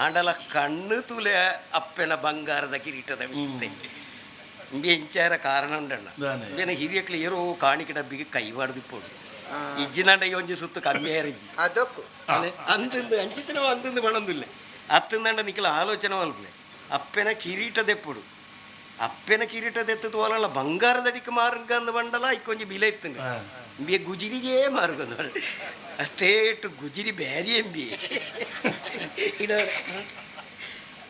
[SPEAKER 2] ಆಂಡಲ ಕಣ್ಣು ತುಲೆ ಅಪ್ಪನ ಬಂಗಾರದ ಕಿರೀಟದ ಎಂಚಾರ ಕಾರಣ ಉಂಡಣ್ಣ ಬೇನ ಹಿರಿಯಕ್ಲೆ ಏರೋ ಕಾಣಿಕೆ ಡಬ್ಬಿಗೆ ಕೈ ಬಾಡ್ದಿಪ್ಪೋಡು ಇಜ್ಜಿನಂಡ ಒಂಜಿ ಸುತ್ತು ಕಮ್ಮಿ ಏರಿಜ್ಜಿ
[SPEAKER 4] ಅದಕ್ಕೂ
[SPEAKER 2] ಅಂತಿಂದು ಅಂಚಿತನವ ಅಂತಿಂದು ಬಣಂದಿಲ್ಲ ಅತ್ತಂದಂಡ ನಿಖಲ ಆಲೋಚನೆ ಮಲ್ಪಲೆ ಅಪ್ಪನ ಕಿರೀಟ ದೆಪ್ಪುಡು ಅಪ್ಪನ ಕಿರೀಟ ದೆತ್ತದು ಹೋಲಲ್ಲ ಬಂಗಾರದ ಅಡಿಕೆ ಮಾರ್ಗ ಅಂದ ಬಂಡಲ ಇಕ್ಕೊಂಜಿ ಬಿಲ ಇತ್ತಂಗ ಇಂಬಿಯ ಗುಜಿರಿಗೆ ಮಾರ್ಗ ಅಷ್ಟೇಟು ಗುಜಿರಿ ಬ್ಯಾರಿ ಎಂಬಿ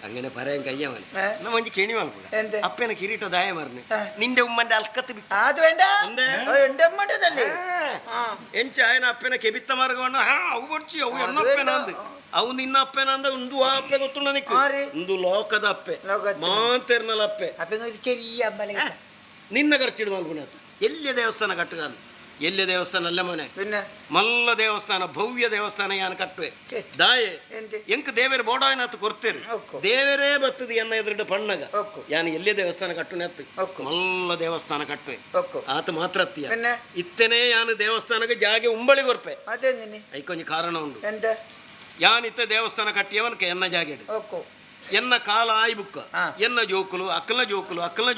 [SPEAKER 2] അങ്ങനെ പറയാൻ കയ്യാമൻ
[SPEAKER 4] ഏ?
[SPEAKER 2] എന്നാ മഞ്ചി കെണി വാങ്ങൂല
[SPEAKER 4] എന്ത്?
[SPEAKER 2] അപ്പനെ കിരീട്ട ദായ മറിഞ്ഞ്
[SPEAKER 4] ഏ.
[SPEAKER 2] നിന്റെ ഉമ്മന്റെ അൽക്കത്ത് ബിത്ത
[SPEAKER 4] അത് വേണ്ട
[SPEAKER 2] എന്തേ?
[SPEAKER 4] എന്റെ അമ്മണ്ടതല്ലേ
[SPEAKER 2] ಎಂಚ ಆಯನ ಅಪ್ಪನ ಕೆಬಿತ್ತ ಮಾರ್ಗವನ್ನ ಅವು ಕೊಡ್ಚಿ ಅವು ಎನ್ನ ಅಪ್ಪನ ಅಂದ ಅವು ನಿನ್ನ ಅಪ್ಪನ ಅಂದ ಉಂದು ಆ ಅಪ್ಪೆ ಗೊತ್ತುಂಡ ನಿಕ್ಕು
[SPEAKER 4] ಆರಿ.
[SPEAKER 2] ಉಂದು ಲೋಕದ ಅಪ್ಪೆ
[SPEAKER 4] ಲೋಕದ.
[SPEAKER 2] ಮಾತೆರ್ನಲ ಅಪ್ಪೆ
[SPEAKER 4] അപ്പൊ ഒരു ചെറിയ അമ്പലം
[SPEAKER 2] ನಿನ್ನ ಖರ್ಚಿಡು ಮಲ್ಪುಣಾತ ಎಲ್ಲಿ ದೇವಸ್ಥಾನ ಕಟ್ಟುಗಾನು ಎಲ್ಲಿ ದೇವಸ್ಥಾನ ಅಲ್ಲ ಮನೆ
[SPEAKER 4] പിന്നെ
[SPEAKER 2] ಮಲ್ಲ ದೇವಸ್ಥಾನ ಭವ್ಯ ದೇವಸ್ಥಾನ ಯಾನ್ ಕಟ್ಟುವೆ
[SPEAKER 4] ಕೆಟ್ಟು.
[SPEAKER 2] ದಾಯೆ
[SPEAKER 4] ಎಂತ?
[SPEAKER 2] ಎಂಕ್ ದೇವರ ಬೋಡಾಯನಾತ್ ಕೊರ್ತೇರು
[SPEAKER 4] ಒಕ್ಕು.
[SPEAKER 2] ದೇವರೇ ಬತ್ತದ ಎನ್ನ ಎದುರುಡು ಪಣ್ಣಗ
[SPEAKER 4] ಒಕ್ಕು.
[SPEAKER 2] ಯಾನ್ ಎಲ್ಲಿ ದೇವಸ್ಥಾನ ಕಟ್ಟುನೆತ್ತು
[SPEAKER 4] ಒಕ್ಕು.
[SPEAKER 2] ಮಲ್ಲ ದೇವಸ್ಥಾನ ಕಟ್ಟುವೆ
[SPEAKER 4] ಒಕ್ಕು.
[SPEAKER 2] ಆತ ಮಾತ್ರ ಅತ್ತಿಯ
[SPEAKER 4] പിന്നെ
[SPEAKER 2] ಇತ್ತನೇ ಯಾನ್ ದೇವಸ್ಥಾನಕ್ಕೆ ಜಾಗೆ ಉಂಬಳಿ ಕೊರ್ಪೆ
[SPEAKER 4] അതെ നിന്നെ
[SPEAKER 2] ಐಕೊಂಜಿ ಕಾರಣ ಉಂಡು
[SPEAKER 4] എന്താ
[SPEAKER 2] ಯಾನ್ ಇತ್ತ ದೇವಸ್ಥಾನ ಕಟ್ಟಿಯವನ್ಕ ಎನ್ನ ಜಾಗೆಡು
[SPEAKER 4] ഓക്കോ
[SPEAKER 2] ಎನ್ನ ಕಾಲ ಆಯ್ ಬುಕ್ಕ
[SPEAKER 4] ಆ.
[SPEAKER 2] ಎನ್ನ ಜೋಕುಲು ಅಕ್ಕಲ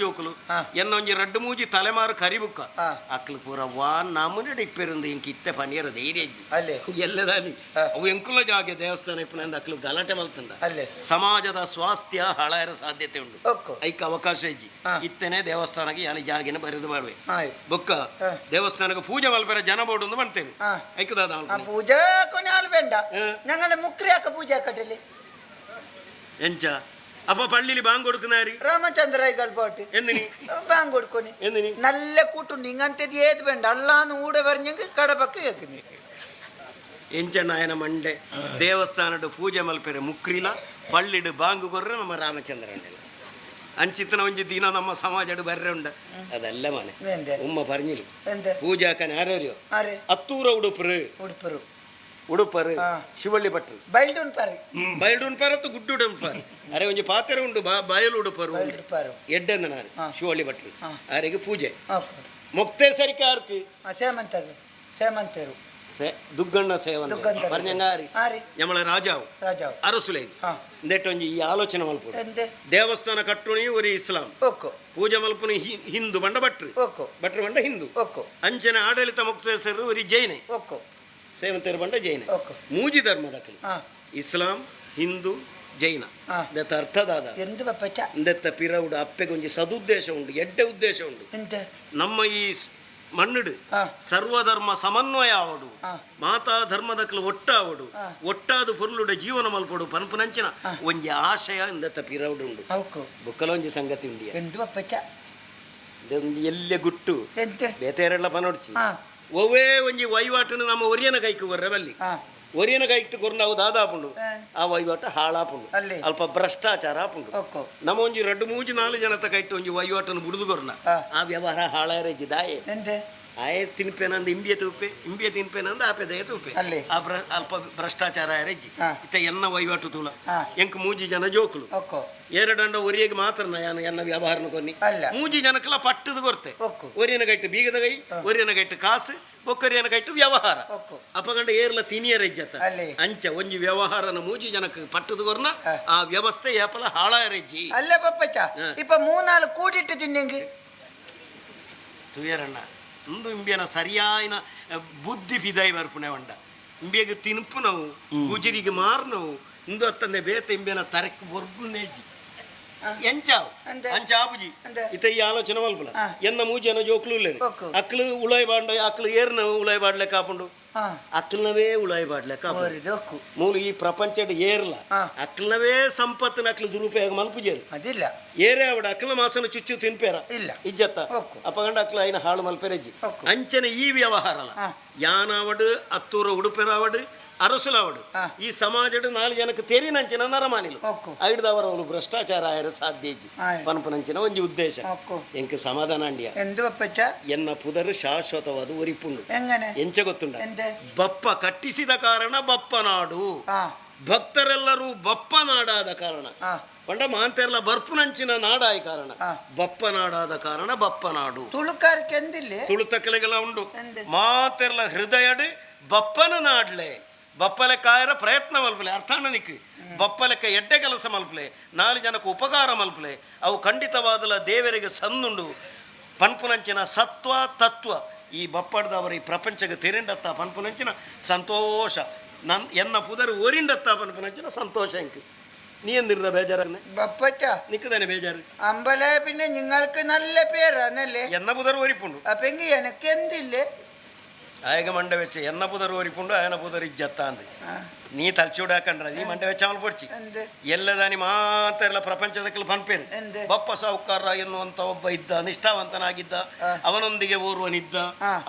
[SPEAKER 2] ಜೋಕುಲು
[SPEAKER 4] ಆ.
[SPEAKER 2] ಎನ್ನ ಒಂಜಿ ರಡ್ಡು ಮೂಜಿ ತಲೆಮಾರು ಕರಿಬುಕ್ಕ
[SPEAKER 4] ಆ.
[SPEAKER 2] ಅಕ್ಕಲು ಪೂರ ವಾ ನಮ್ಮನೆ ಇಪ್ಪೆರಂದು ಇಂಕ ಇತ್ತೆ ಪನಿಯರ ಧೈರ್ಯ ಅಜ್ಜಿ
[SPEAKER 4] ಅಲ್ಲೇ
[SPEAKER 2] ಎಲ್ಲದಾನಿ
[SPEAKER 4] ಆ.
[SPEAKER 2] ಅವು ಎಂಕುಲ ಜಾಗೆ ದೇವಸ್ಥಾನ ಇಪ್ಪನಂದ ಅಕ್ಕಲು ಗಲಾಟೆ ಮಲ್ತಂದ
[SPEAKER 4] ಅಲ್ಲೇ
[SPEAKER 2] ಸಮಾಜದ ಸ್ವಾಸ್ಥ್ಯ ಹಾಳಾಯರ ಸಾಧ್ಯತೆ ಉಂಟು
[SPEAKER 4] ಒಕ್ಕೋ
[SPEAKER 2] ಐಕ ಅವಕಾಶ ಇಜ್ಜಿ
[SPEAKER 4] ಆ.
[SPEAKER 2] ಇತ್ತನೇ ದೇವಸ್ಥಾನಕ್ಕೆ ಯಾನಿ ಜಾಗಿನ ಬರೆದು ಮಾಡುವೆ
[SPEAKER 4] ಆಯ್
[SPEAKER 2] ಬೊಕ್ಕ
[SPEAKER 4] ಆ.
[SPEAKER 2] ದೇವಸ್ಥಾನಕ್ಕೆ ಪೂಜೆ ಮಲ್ಪರ ಜನ ಬೋರ್ಡ್ ಒಂದು ಮಾಡ್ತೇನೆ
[SPEAKER 4] ആ.
[SPEAKER 2] ಐಕದಾದ
[SPEAKER 4] ആ പൂജ കൊനാൾ വേണ്ട ഞങ്ങളെ മുക്രിയാക്ക പൂജ ആക്കട്ടില്ലേ
[SPEAKER 2] ಎಂಚ അപ്പൊ പള്ളിയിൽ ബാങ്ക് കൊടുക്കുന്നാര്
[SPEAKER 4] രാമചന്ദ്ര പോട്ട്
[SPEAKER 2] എന്തിനി
[SPEAKER 4] ബാങ്ക് കൊടുക്കോനി
[SPEAKER 2] എന്തിനി
[SPEAKER 4] നല്ല കൂട്ടുണ്ട് ഇങ്ങനത്തെ ഏത് വേണ്ട അല്ലാന്ന് ഊടെ പറഞ്ഞെങ്കിൽ കടപക്ക് കേൾക്കുന്നു
[SPEAKER 2] ಎಂಚಣ್ಣಾಯನ ಮಂಡೆ ದೇವಸ್ಥಾನದ ಪೂಜೆ ಮಲ್ಪೆರೆ ಮುಕ್ರಿಲ ಪಳ್ಳಿಡು ಬಾಂಗು ಕೊರ್ರೆ ನಮ್ಮ ರಾಮಚಂದ್ರಣ್ಣೆಲ್ಲ ಅಂಚಿತ್ತನ ಒಂಜಿ ದಿನ ನಮ್ಮ ಸಮಾಜಡು ಬರ್ರೆ ಉಂಡ ಅದೆಲ್ಲ ಮನೆ
[SPEAKER 4] വേണ്ടേ
[SPEAKER 2] ಉಮ್ಮ പറഞ്ഞിರು
[SPEAKER 4] എന്ത്
[SPEAKER 2] ಪೂಜಾಕನ ಯಾರ್ಯಾರು
[SPEAKER 4] ആരെ
[SPEAKER 2] ಹತ್ತೂರ ಉಡುಪರು
[SPEAKER 4] ഉടുപ്പറു
[SPEAKER 2] ಉಡುಪರು
[SPEAKER 4] ಆ.
[SPEAKER 2] ಶಿವಳ್ಳಿ ಭಟ್ರು
[SPEAKER 4] ബൈൽഡൂൺ പറ
[SPEAKER 2] ಬಯಲು ಉಣ್ಪಾರತ್ತು ಗುಡ್ಡು ಉಡುಪಾರು ಅರೆ ಒಂಜಿ ಪಾತ್ರೆ ಉಂಡು ಬಯಲು ಉಡುಪರು
[SPEAKER 4] ബൈൽഡൂൺ പറ
[SPEAKER 2] ಎಡ್ಡೆಂದನಾರು
[SPEAKER 4] ಆ.
[SPEAKER 2] ಶಿವಳ್ಳಿ ಭಟ್ರು
[SPEAKER 4] ಆ.
[SPEAKER 2] ಆರೆಗೆ ಪೂಜೆ
[SPEAKER 4] ഓക്കോ
[SPEAKER 2] ಮೊಕ್ತೆ ಸರಿಕೆ ಆರ್ಕು
[SPEAKER 4] ആ സേമന്തക സേമന്തേರು
[SPEAKER 2] ದುಗ್ಗಣ್ಣ ಸೇವಂತ
[SPEAKER 4] ದುಗ್ಗಣ್ಣ
[SPEAKER 2] പറഞ്ഞಂಗಾರಿ
[SPEAKER 4] ആരെ
[SPEAKER 2] ಯಮಳ ರಾಜಾವು
[SPEAKER 4] രാജാവ്
[SPEAKER 2] ಅರಸುಲೈ
[SPEAKER 4] ആ
[SPEAKER 2] ಇಂದೆಟ್ಟೊಂಜಿ ಈ ಆಲೋಚನೆ ಮಲ್ಪುಡು
[SPEAKER 4] എന്ത്
[SPEAKER 2] ದೇವಸ್ಥಾನ ಕಟ್ಟುಣಿ ಒರಿ ಇಸ್ಲಾಂ
[SPEAKER 4] ഓക്കോ
[SPEAKER 2] ಪೂಜೆ ಮಲ್ಪುನಿ ಹಿಂದೂ ಬಂಡ ಭಟ್ರು
[SPEAKER 4] ಓಕೋ
[SPEAKER 2] ಭಟ್ರು ಬಂಡ ಹಿಂದೂ
[SPEAKER 4] ಓಕೋ
[SPEAKER 2] ಅಂಚನೆ ಆಡಳಿತ ಮುಕ್ತೇಸರು ಒರಿ ಜೈನೆ
[SPEAKER 4] ಓಕೋ
[SPEAKER 2] ಸೇವಂತೇರು ಬಂಡ ಜೈನೆ
[SPEAKER 4] ಓಕೋ
[SPEAKER 2] ಮೂಜಿ ಧರ್ಮದ
[SPEAKER 4] ആ
[SPEAKER 2] ಇಸ್ಲಾಂ ಹಿಂದೂ ಜೈನ
[SPEAKER 4] ആ
[SPEAKER 2] ಇಂದೆತ್ತ ಅರ್ಥದಾದ
[SPEAKER 4] എന്ത് പപ്പച്ച
[SPEAKER 2] ಇಂದೆತ್ತ ಪಿರವುಡು ಅಪ್ಪೆಗೆ ಒಂಜಿ ಸದುದ್ದೇಶ ಉಂಡು ಎಡ್ಡೆ ಉದ್ದೇಶ ಉಂಡು
[SPEAKER 4] എന്ത്
[SPEAKER 2] ನಮ್ಮ ಈ ಮಣ್ಣಿಡು
[SPEAKER 4] ആ
[SPEAKER 2] ಸರ್ವಧರ್ಮ ಸಮನ್ವಯ ಆವಡು
[SPEAKER 4] ಆ.
[SPEAKER 2] ಮಾತಾ ಧರ್ಮದಕ್ಲು ಒಟ್ಟಾವಡು
[SPEAKER 4] ಆ.
[SPEAKER 2] ಒಟ್ಟಾದು ಪೊರ್ಲುಡ ಜೀವನ ಮಲ್ಪಡು ಪನ್ಪುನಂಚಿನ ಒಂಜಿ ಆಶಯ ಇಂದೆತ್ತ ಪಿರವುಡು ಉಂಡು
[SPEAKER 4] ഓക്കോ
[SPEAKER 2] ಬುಕ್ಕಲೊಂಜಿ ಸಂಗತಿ ಉಂಡಿಯ
[SPEAKER 4] എന്ത് പപ്പച്ച
[SPEAKER 2] ಇದೊಂದು ಎಲ್ಲೆ ಗುಟ್ಟು
[SPEAKER 4] എന്ത്
[SPEAKER 2] ಬೇತೆರೆಲ್ಲ ಪನೋಡ್ಚಿ
[SPEAKER 4] ആ
[SPEAKER 2] ಒವೇ ಒಂಜಿ ವಹಿವಾಟನ್ನು ನಮ್ಮ ಒರಿಯನ ಕೈಕು ಬರ್ರೆ ಬಲ್ಲಿ
[SPEAKER 4] ആ
[SPEAKER 2] ಒರಿಯನ ಕೈಟ್ಟು ಕೊರ್ ನಾವು ದಾದಾಪುಂಡು
[SPEAKER 4] ഏ,
[SPEAKER 2] ಆ ವಹಿವಾಟ ಹಾಳಾಪುಂಡು
[SPEAKER 4] ಅಲ್ಲಿ
[SPEAKER 2] ಅಲ್ಪ ಭ್ರಷ್ಟಾಚಾರ ಆಪುಂಡು
[SPEAKER 4] ಓಕೋ
[SPEAKER 2] ನಮ್ಮ ಒಂಜಿ ರಡ್ಡು ಮೂಜಿ ನಾಲು ಜನತ ಕೈಟ್ಟು ಒಂಜಿ ವಹಿವಾಟನ್ನು ಬುಡುದು ಕೊರ್ನ
[SPEAKER 4] ಆ.
[SPEAKER 2] ಆ ವ್ಯವಹಾರ ಹಾಳಾಯರೆ ದಾಯೆ
[SPEAKER 4] എന്ത്
[SPEAKER 2] ಆಯೆ ತಿನ್ಪೇನಂದ ಇಂಬಿಯ ತೂಪೆ ಇಂಬಿಯ ತಿನ್ಪೇನಂದ ಆಪೆ ದಯ ತೂಪೆ
[SPEAKER 4] ಅಲ್ಲಿ.
[SPEAKER 2] ಆ ಅಲ್ಪ ಭ್ರಷ್ಟಾಚಾರ ಎರೆಜ್ಜಿ
[SPEAKER 4] ಆ.
[SPEAKER 2] ಇತ್ತ ಎನ್ನ ವಹಿವಾಟು ತೂಲ
[SPEAKER 4] ಆ.
[SPEAKER 2] ಎಂಕ್ ಮೂಜಿ ಜನ ಜೋಕುಲು
[SPEAKER 4] ಓಕೋ
[SPEAKER 2] ಎರಡಂಡ ಒರಿಯಗೆ ಮಾತ್ರ ಯಾನು ಎನ್ನ ವ್ಯವಹಾರನ ಕೊನ್ನಿ
[SPEAKER 4] ಅಲ್ಲ.
[SPEAKER 2] ಮೂಜಿ ಜನಕ್ಕೆಲ್ಲ ಪಟ್ಟದ ಕೊರ್ತೆ
[SPEAKER 4] ಒಕ್ಕು.
[SPEAKER 2] ಒರಿಯನ ಕೈಟ್ಟು ಬೀಗದ ಕೈ ಒರಿಯನ ಕೈಟ್ಟು ಕಾಸು ಬೊಕ್ಕರಿಯನ ಕೈಟ್ಟು ವ್ಯವಹಾರ
[SPEAKER 4] ಒಕ್ಕು.
[SPEAKER 2] ಅಪ್ಪಗಂಡ ಏರ್ಲ ತಿನಿಯರ ಇಜ್ಜತ್ತ
[SPEAKER 4] ಅಲ್ಲಿ.
[SPEAKER 2] ಅಂಚ ಒಂಜಿ ವ್ಯವಹಾರನ ಮೂಜಿ ಜನಕ್ಕೆ ಪಟ್ಟದ ಕೊರ್ನ
[SPEAKER 4] ಆ.
[SPEAKER 2] ಆ ವ್ಯವಸ್ಥೆ ಏಪಲ ಹಾಳಾಯರೆಜ್ಜಿ
[SPEAKER 4] അല്ല പപ്പച്ച ഇപ്പൊ മൂന്നാള് കൂടിയിട്ട് തിന്നെങ്കിൽ
[SPEAKER 2] ತುಯರಣ್ಣ ಒಂದು ಇಂಬಿಯನ ಸರಿಯಾಯಿನ ಬುದ್ಧಿ ಬಿದಾಯಿ ಬರ್ಪುಣೆ ಒಂಡ ಇಂಬಿಯಗೆ ತಿನ್ಪು ನಾವು ಗುಜಿರಿಗೆ ಮಾರು ನಾವು ಇಂದು ಅತ್ತಂದೆ ಬೇತ ಇಂಬಿಯನ ತರಕ್ಕೆ ಬರ್ಗುನೇಜಿ ಎಂಚಾವು
[SPEAKER 4] ಅಂದೆ.
[SPEAKER 2] ಅಂಚಾಬುಜಿ
[SPEAKER 4] ಅಂದೆ.
[SPEAKER 2] ಇತ ಈ ಆಲೋಚನೆ ಮಲ್ಪಲ
[SPEAKER 4] ಆ.
[SPEAKER 2] ಎನ್ನ ಮೂಜನ ಜೋಕ್ಲು ಇಲ್ಲ
[SPEAKER 4] ಒಕ್ಕು.
[SPEAKER 2] ಅಕ್ಲು ಉಳಾಯ್ ಬಾಂಡ ಅಕ್ಲು ಏರ್ನ ಉಳಾಯ್ ಬಾಡ್ಲೆಕ್ಕ ಹಾಪುಂಡು
[SPEAKER 4] ആ
[SPEAKER 2] ಅಕ್ಲನವೇ ಉಳಾಯ್ ಬಾಡ್ಲೆಕ್ಕ ಹಾಪುಂಡು
[SPEAKER 4] ഒരു ഇതൊക്കു
[SPEAKER 2] ಮೂಲ ಈ ಪ್ರಪಂಚದ ಏರ್ಲ
[SPEAKER 4] ಆ.
[SPEAKER 2] ಅಕ್ಲನವೇ ಸಂಪತ್ತಿನ ಅಕ್ಲು ದುರುಪಯೋಗ ಮಲ್ಪುಜೇರು
[SPEAKER 4] അതില്ല
[SPEAKER 2] ಏರೇ ಅವಡ ಅಕ್ಲ ಮಾಸನ ಚುಚ್ಚು ತಿನ್ಪೇರ
[SPEAKER 4] ಇಲ್ಲ.
[SPEAKER 2] ಇಜ್ಜತ್ತ
[SPEAKER 4] ಒಕ್ಕು.
[SPEAKER 2] ಅಪಗಂಡ ಅಕ್ಲ ಐನ ಹಾಳು ಮಲ್ಪೆರಜ್ಜಿ
[SPEAKER 4] ಒಕ್ಕು.
[SPEAKER 2] ಅಂಚನೆ ಈ ವ್ಯವಹಾರಲ
[SPEAKER 4] ಆ.
[SPEAKER 2] ಯಾನವಡು ಅತ್ತೂರ ಉಡುಪೆರಾವಡು ಅರಸುಲವಡು
[SPEAKER 4] ಆ.
[SPEAKER 2] ಈ ಸಮಾಜಡು ನಾಲ್ಕು ಜನಕ್ಕೆ ತೆರಿನಂಚಿನ ನರಮಾನಿಲು
[SPEAKER 4] ಒಕ್ಕು.
[SPEAKER 2] ಐಡ್ದವರ ಅವಳು ಭ್ರಷ್ಟಾಚಾರ ಆಯರ ಸಾಧ್ಯಜಿ
[SPEAKER 4] ಆಯ್.
[SPEAKER 2] ಪನಪನಂಚಿನ ಒಂಜಿ ಉದ್ದೇಶ
[SPEAKER 4] ಒಕ್ಕು.
[SPEAKER 2] ಎಂಕ್ ಸಮಾಧಾನ ಅಂಡಿಯ
[SPEAKER 4] എന്ത് പപ്പച്ച
[SPEAKER 2] ಎನ್ನ ಪುದರು ಶಾಶ್ವತವಾದ ಒರಿಪುಂಡು
[SPEAKER 4] എങ്ങനെ
[SPEAKER 2] ಎಂಚ ಗೊತ್ತುಂಡ
[SPEAKER 4] എന്ത്
[SPEAKER 2] ಬಪ್ಪ ಕಟ್ಟಿಸಿದ ಕಾರಣ ಬಪ್ಪನಾಡು
[SPEAKER 4] ആ
[SPEAKER 2] ಭಕ್ತರೆಲ್ಲರೂ ಬಪ್ಪನಾಡಾದ ಕಾರಣ
[SPEAKER 4] ആ
[SPEAKER 2] ಪಂಡ ಮಾಂತೆರ್ಲ ಬರ್ಪುನಂಚಿನ ನಾಡಾಯ ಕಾರಣ
[SPEAKER 4] ಆ.
[SPEAKER 2] ಬಪ್ಪನಾಡಾದ ಕಾರಣ ಬಪ್ಪನಾಡು
[SPEAKER 4] തുളുക്കാർക്ക് എന്തില്ലേ
[SPEAKER 2] ತುಳುತಕ್ಕಲೆಗೆಲ್ಲ ಉಂಡು
[SPEAKER 4] എന്ത്
[SPEAKER 2] ಮಾತೆರ್ಲ ಹೃದಯಡ್ ಬಪ್ಪನ ನಾಡ್ಲೆ ಬಪ್ಪಲೆ ಕಾಯರ ಪ್ರಯತ್ನ ಮಲ್ಪಲೆ ಅರ್ಥಾಣ ನಿಕ್ ಬಪ್ಪಲೆಕ್ಕ ಎಡ್ಡೆ ಕೆಲಸ ಮಲ್ಪಲೆ ನಾಲ್ಕು ಜನಕ್ಕೆ ಉಪಕಾರ ಮಲ್ಪಲೆ ಅವು ಖಂಡಿತವಾದಲ ದೇವರಿಗೆ ಸಂದುಂಡು ಪನ್ಪುನಂಚಿನ ಸತ್ವ ತತ್ವ ಈ ಬಪ್ಪಡ್ದವರ ಈ ಪ್ರಪಂಚಕ್ಕೆ ತೆರಿಂಡತ್ತ ಪನ್ಪುನಂಚಿನ ಸಂತೋಷ ಎನ್ನ ಪುದರು ಓರಿಂಡತ್ತ ಪನ್ಪುನಂಚಿನ ಸಂತೋಷ ಎಂಕ್ നീ എന്തിരുന്ന ബേജാറാണ്
[SPEAKER 4] പപ്പച്ച
[SPEAKER 2] നിക്ക് തന്നെ ബേജാറ്
[SPEAKER 4] അമ്പല പിന്നെ നിങ്ങൾക്ക് നല്ല പേരാന്നല്ലേ
[SPEAKER 2] എന്ന പുതർ ഓരിപ്പുണ്ടു
[SPEAKER 4] അപ്പൊ എങ്കിൽ എനക്ക് എന്തില്ലേ
[SPEAKER 2] ಆಯಗ ಮಂಡೆ ವೆಚ್ಚ ಎನ್ನ ಪುದರ್ ಓರಿಪುಂಡು ಆಯನ ಪುದರ್ ಇಜ್ಜತ್ತ ಅಂದ್ ನೀ ತಲ್ಚೂಡಾಕಂಡ್ರ ನೀ ಮಂಡೆ ವೆಚ್ಚ ಅವನು ಪೊಡ್ಚಿ
[SPEAKER 4] ಎಂದೆ
[SPEAKER 2] ಎಲ್ಲದಾನಿ ಮಾತ್ರ ಎಲ್ಲ ಪ್ರಪಂಚದಕ್ಕೆ ಪನ್ಪೇರು
[SPEAKER 4] ಎಂದೆ
[SPEAKER 2] ಬಪ್ಪ ಸಾಹುಕಾರ ಎನ್ನುವಂತ ಒಬ್ಬ ಇದ್ದ ನಿಷ್ಠಾವಂತನಾಗಿದ್ದ ಅವನೊಂದಿಗೆ ಓರ್ವನಿದ್ದ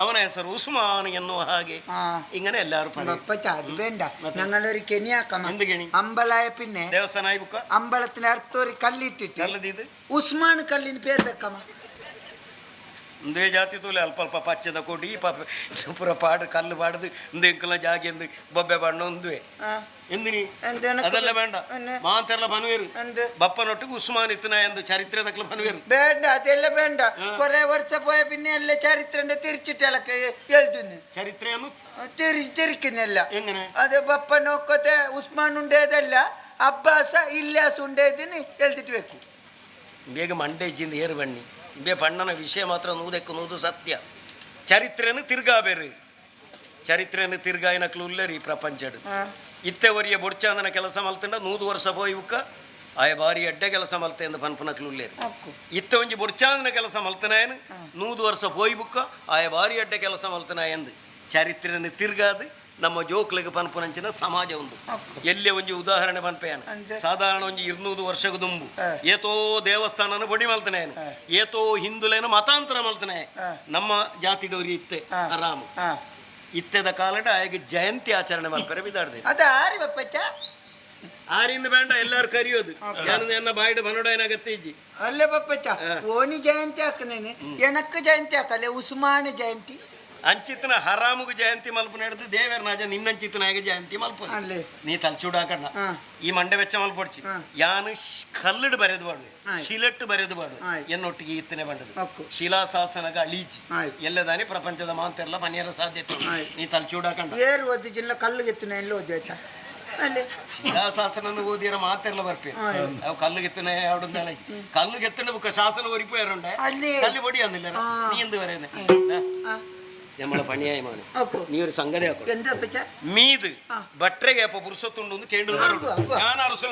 [SPEAKER 2] ಅವನ ಹೆಸರು ಉಸ್ಮಾನ್ ಎನ್ನುವ ಹಾಗೆ ಇಂಗನೆ ಎಲ್ಲಾರು
[SPEAKER 4] ബപ്പച്ച അത് വേണ്ട ഞങ്ങളൊരു കെണിയാക്കാം
[SPEAKER 2] എന്ത് കെണി?
[SPEAKER 4] അമ്പലായ പിന്നെ
[SPEAKER 2] ದೇವಸ್ಥಾನ ಆಯ್ಬುಕ್ಕ
[SPEAKER 4] അമ്പലത്തിന് അടുത്തൊരു കല്ലിട്ടിട്ട്
[SPEAKER 2] ಕಲ್ಲದಿದ್ದು
[SPEAKER 4] ഉസ്മാൻ കല്ലിന് പേര് വെക്കാമ
[SPEAKER 2] ಒಂದೇ ಜಾತಿ ತೋಲೆ ಅಲ್ಪ ಅಲ್ಪ ಪಚ್ಚದ ಕೊಡಿ ಪುರ ಪಾಡು ಕಲ್ಲು ಪಾಡ್ದು ಒಂದು ಎಂಕಲ ಜಾಗಿ ಎಂದು ಬೊಬ್ಬೆ ಬಣ್ಣ ಒಂದುವೆ ಎಂದಿನಿ ಅದೆಲ್ಲ ಬೇಡ ಮಾತೆಲ್ಲ ಮನುವೇರು ಬಪ್ಪನೊಟ್ಟಿಗೆ ಉಸ್ಮಾನ್ ಇತ್ತನ ಎಂದು ಚರಿತ್ರೆದಕ್ಲ ಮನುವೇರು
[SPEAKER 4] വേണ്ട അതെല്ലാം വേണ്ട കുറെ വർഷം പോയ പിന്നെ അല്ലേ ചരിത്രന്റെ തിരിച്ചിട്ടൊക്കെ എഴുതുന്നു
[SPEAKER 2] ಚರಿತ್ರೆಯನ್ನು
[SPEAKER 4] തിരിക്കുന്നില്ല
[SPEAKER 2] എങ്ങനെ
[SPEAKER 4] അത് ബപ്പ നോക്കത്തെ ഉസ്മാൻ ഉണ്ടേതല്ല അബ്ബാസ ഇല്ലാസ് ഉണ്ടേതിന് എഴുതിട്ട് വെക്കും
[SPEAKER 2] ಬೇಗ ಮಂಡೆ ಇಜ್ಜಿಂದ ಏರು ಬಣ್ಣಿ ಬೇ ಬಣ್ಣನ ವಿಷಯ ಮಾತ್ರ ನೂದೆಕ್ಕುವುದು ಸತ್ಯ ಚರಿತ್ರೆಯನ್ನು ತಿರ್ಗಾ ಬೇರೆ ಚರಿತ್ರೆಯನ್ನು ತಿರ್ಗಾಯಿನಕ್ಲು ಉಳ್ಳರಿ ಈ ಪ್ರಪಂಚಡು ಇತ್ತೆವರಿಯ ಬೊಡ್ಚಾಂದನ ಕೆಲಸ ಮಲ್ತಂಡ 100 ವರ್ಷ ಪೋಯಿ ಉಕ್ಕ ಆಯ ಬಾರಿ ಅಡ್ಡೆ ಕೆಲಸ ಮಲ್ತೆ ಎಂದು ಪನ್ಪನಕ್ಲು ಉಳ್ಳೇರಿ ಇತ್ತೆ ಒಂಜಿ ಬೊಡ್ಚಾಂದನ ಕೆಲಸ ಮಲ್ತನಾಯನು 100 ವರ್ಷ ಪೋಯಿ ಬುಕ್ಕ ಆಯ ಬಾರಿ ಅಡ್ಡೆ ಕೆಲಸ ಮಲ್ತನಾಯ ಎಂದು ಚರಿತ್ರೆಯನ್ನು ತಿರ್ಗಾದು ನಮ್ಮ ಜೋಕ್ಲಿಗೆ ಪನ್ಪುನಂಚಿನ ಸಮಾಜ ಒಂದು ಎಲ್ಲೇ ಒಂಜಿ ಉದಾಹರಣೆ ಪನ್ಪೇನ ಸಾಧಾರಣ ಒಂಜಿ 200 ವರ್ಷದ ದುಂಬು ಏತೋ ದೇವಸ್ಥಾನನ ಬೊಡಿ ಮಲ್ತನೇನು ಏತೋ ಹಿಂದುಲೇನ ಮತಾಂತರ ಮಲ್ತನೆ ನಮ್ಮ ಜಾತಿ ಡೋರಿ ಇತ್ತೆ ಆರಾಮು ಇತ್ತೆದ ಕಾಲಡ ಆಗ ಜಯಂತಿ ಆಚರಣೆ ಮಲ್ಪರೆ ಬಿದ್ದಾಡ್ದೆ
[SPEAKER 4] ಅದಾರಿ ಬಪ್ಪಚ್ಚ
[SPEAKER 2] ಆರಿಂದ ಬೇಡ ಎಲ್ಲಾರು ಕರಿಯೋದು ಯಾರು ಎನ್ನ ಬಾಯಿಡ ಬನೋಡೇನಾಗತ್ತೆ ಇಜ್ಜಿ
[SPEAKER 4] ಅಲ್ಲೇ ಬಪ್ಪಚ್ಚ ಓನಿ ಜಯಂತಿ ಹಾಕನೇನೆ ಎನಕ್ಕೆ ಜಯಂತಿ ಹಾಕಲ್ಲ ಉಸ್ಮಾನ್ ಜಯಂತಿ
[SPEAKER 2] ಅಂಚಿತನ ಹರಾಮುಗು ಜಯಂತಿ ಮಲ್ಪನ ಹಿಡಿದು ದೇವರ ನಾಜ ನಿನ್ನಂಚಿತನಾಗ ಜಯಂತಿ ಮಲ್ಪ ನೀ ತಲ್ಚೂಡಾಕಣ್ಣ ಈ ಮಂಡೆ ವೆಚ್ಚ ಮಲ್ಪೊಡ್ಚಿ ಯಾನು ಕಲ್ಲಡು ಬರೆದು ಬಾಡು ಶಿಲೆಟ್ಟು ಬರೆದು ಬಾಡು ಎನ್ನೊಟ್ಟಿಗೆ ಇತ್ತನೆ ಬಂಡದು ಶಿಲಾಶಾಸನಗ ಅಳೀಜಿ ಎಲ್ಲದಾನಿ ಪ್ರಪಂಚದ ಮಾಂತೆಲ್ಲ ಮನೆಯರ ಸಾಧ್ಯತೆ ನೀ ತಲ್ಚೂಡಾಕಣ್ಣ
[SPEAKER 4] ಏರು ಓದಿ ಜಿಲ್ಲ ಕಲ್ಲು ಎತ್ತಿನ ಎಲ್ಲ ಓದಿ ಆಯ್ತಾ ಅಲ್ಲಿ
[SPEAKER 2] ಶಿಲಾಶಾಸನ ಓದಿರ ಮಾತೆಲ್ಲ ಬರ್ಪೆ ಅವು ಕಲ್ಲುಗೆತ್ತನೆ ಅವಡನ್ನೆಲ್ಲ ಕಲ್ಲುಗೆತ್ತನೆ ಬುಕ್ಕ ಶಾಸನ ಒರಿಪು ಯಾರುಂಡೆ ಕಲ್ಲು ಬೊಡಿ ಅಂದಿಲ್ಲ ನೀ ಎಂದು ಬರೇನೆ നമ്മളെ പണിയായി മോനെ നീ ഒരു സംഗതി ആക്കും മീത് ബട്ടറಗೆ ಅಪ್ಪ ಪುರುಷತ್ತುಂಡು ಕೇಂದ್ರ ನಾನು ಅರಸು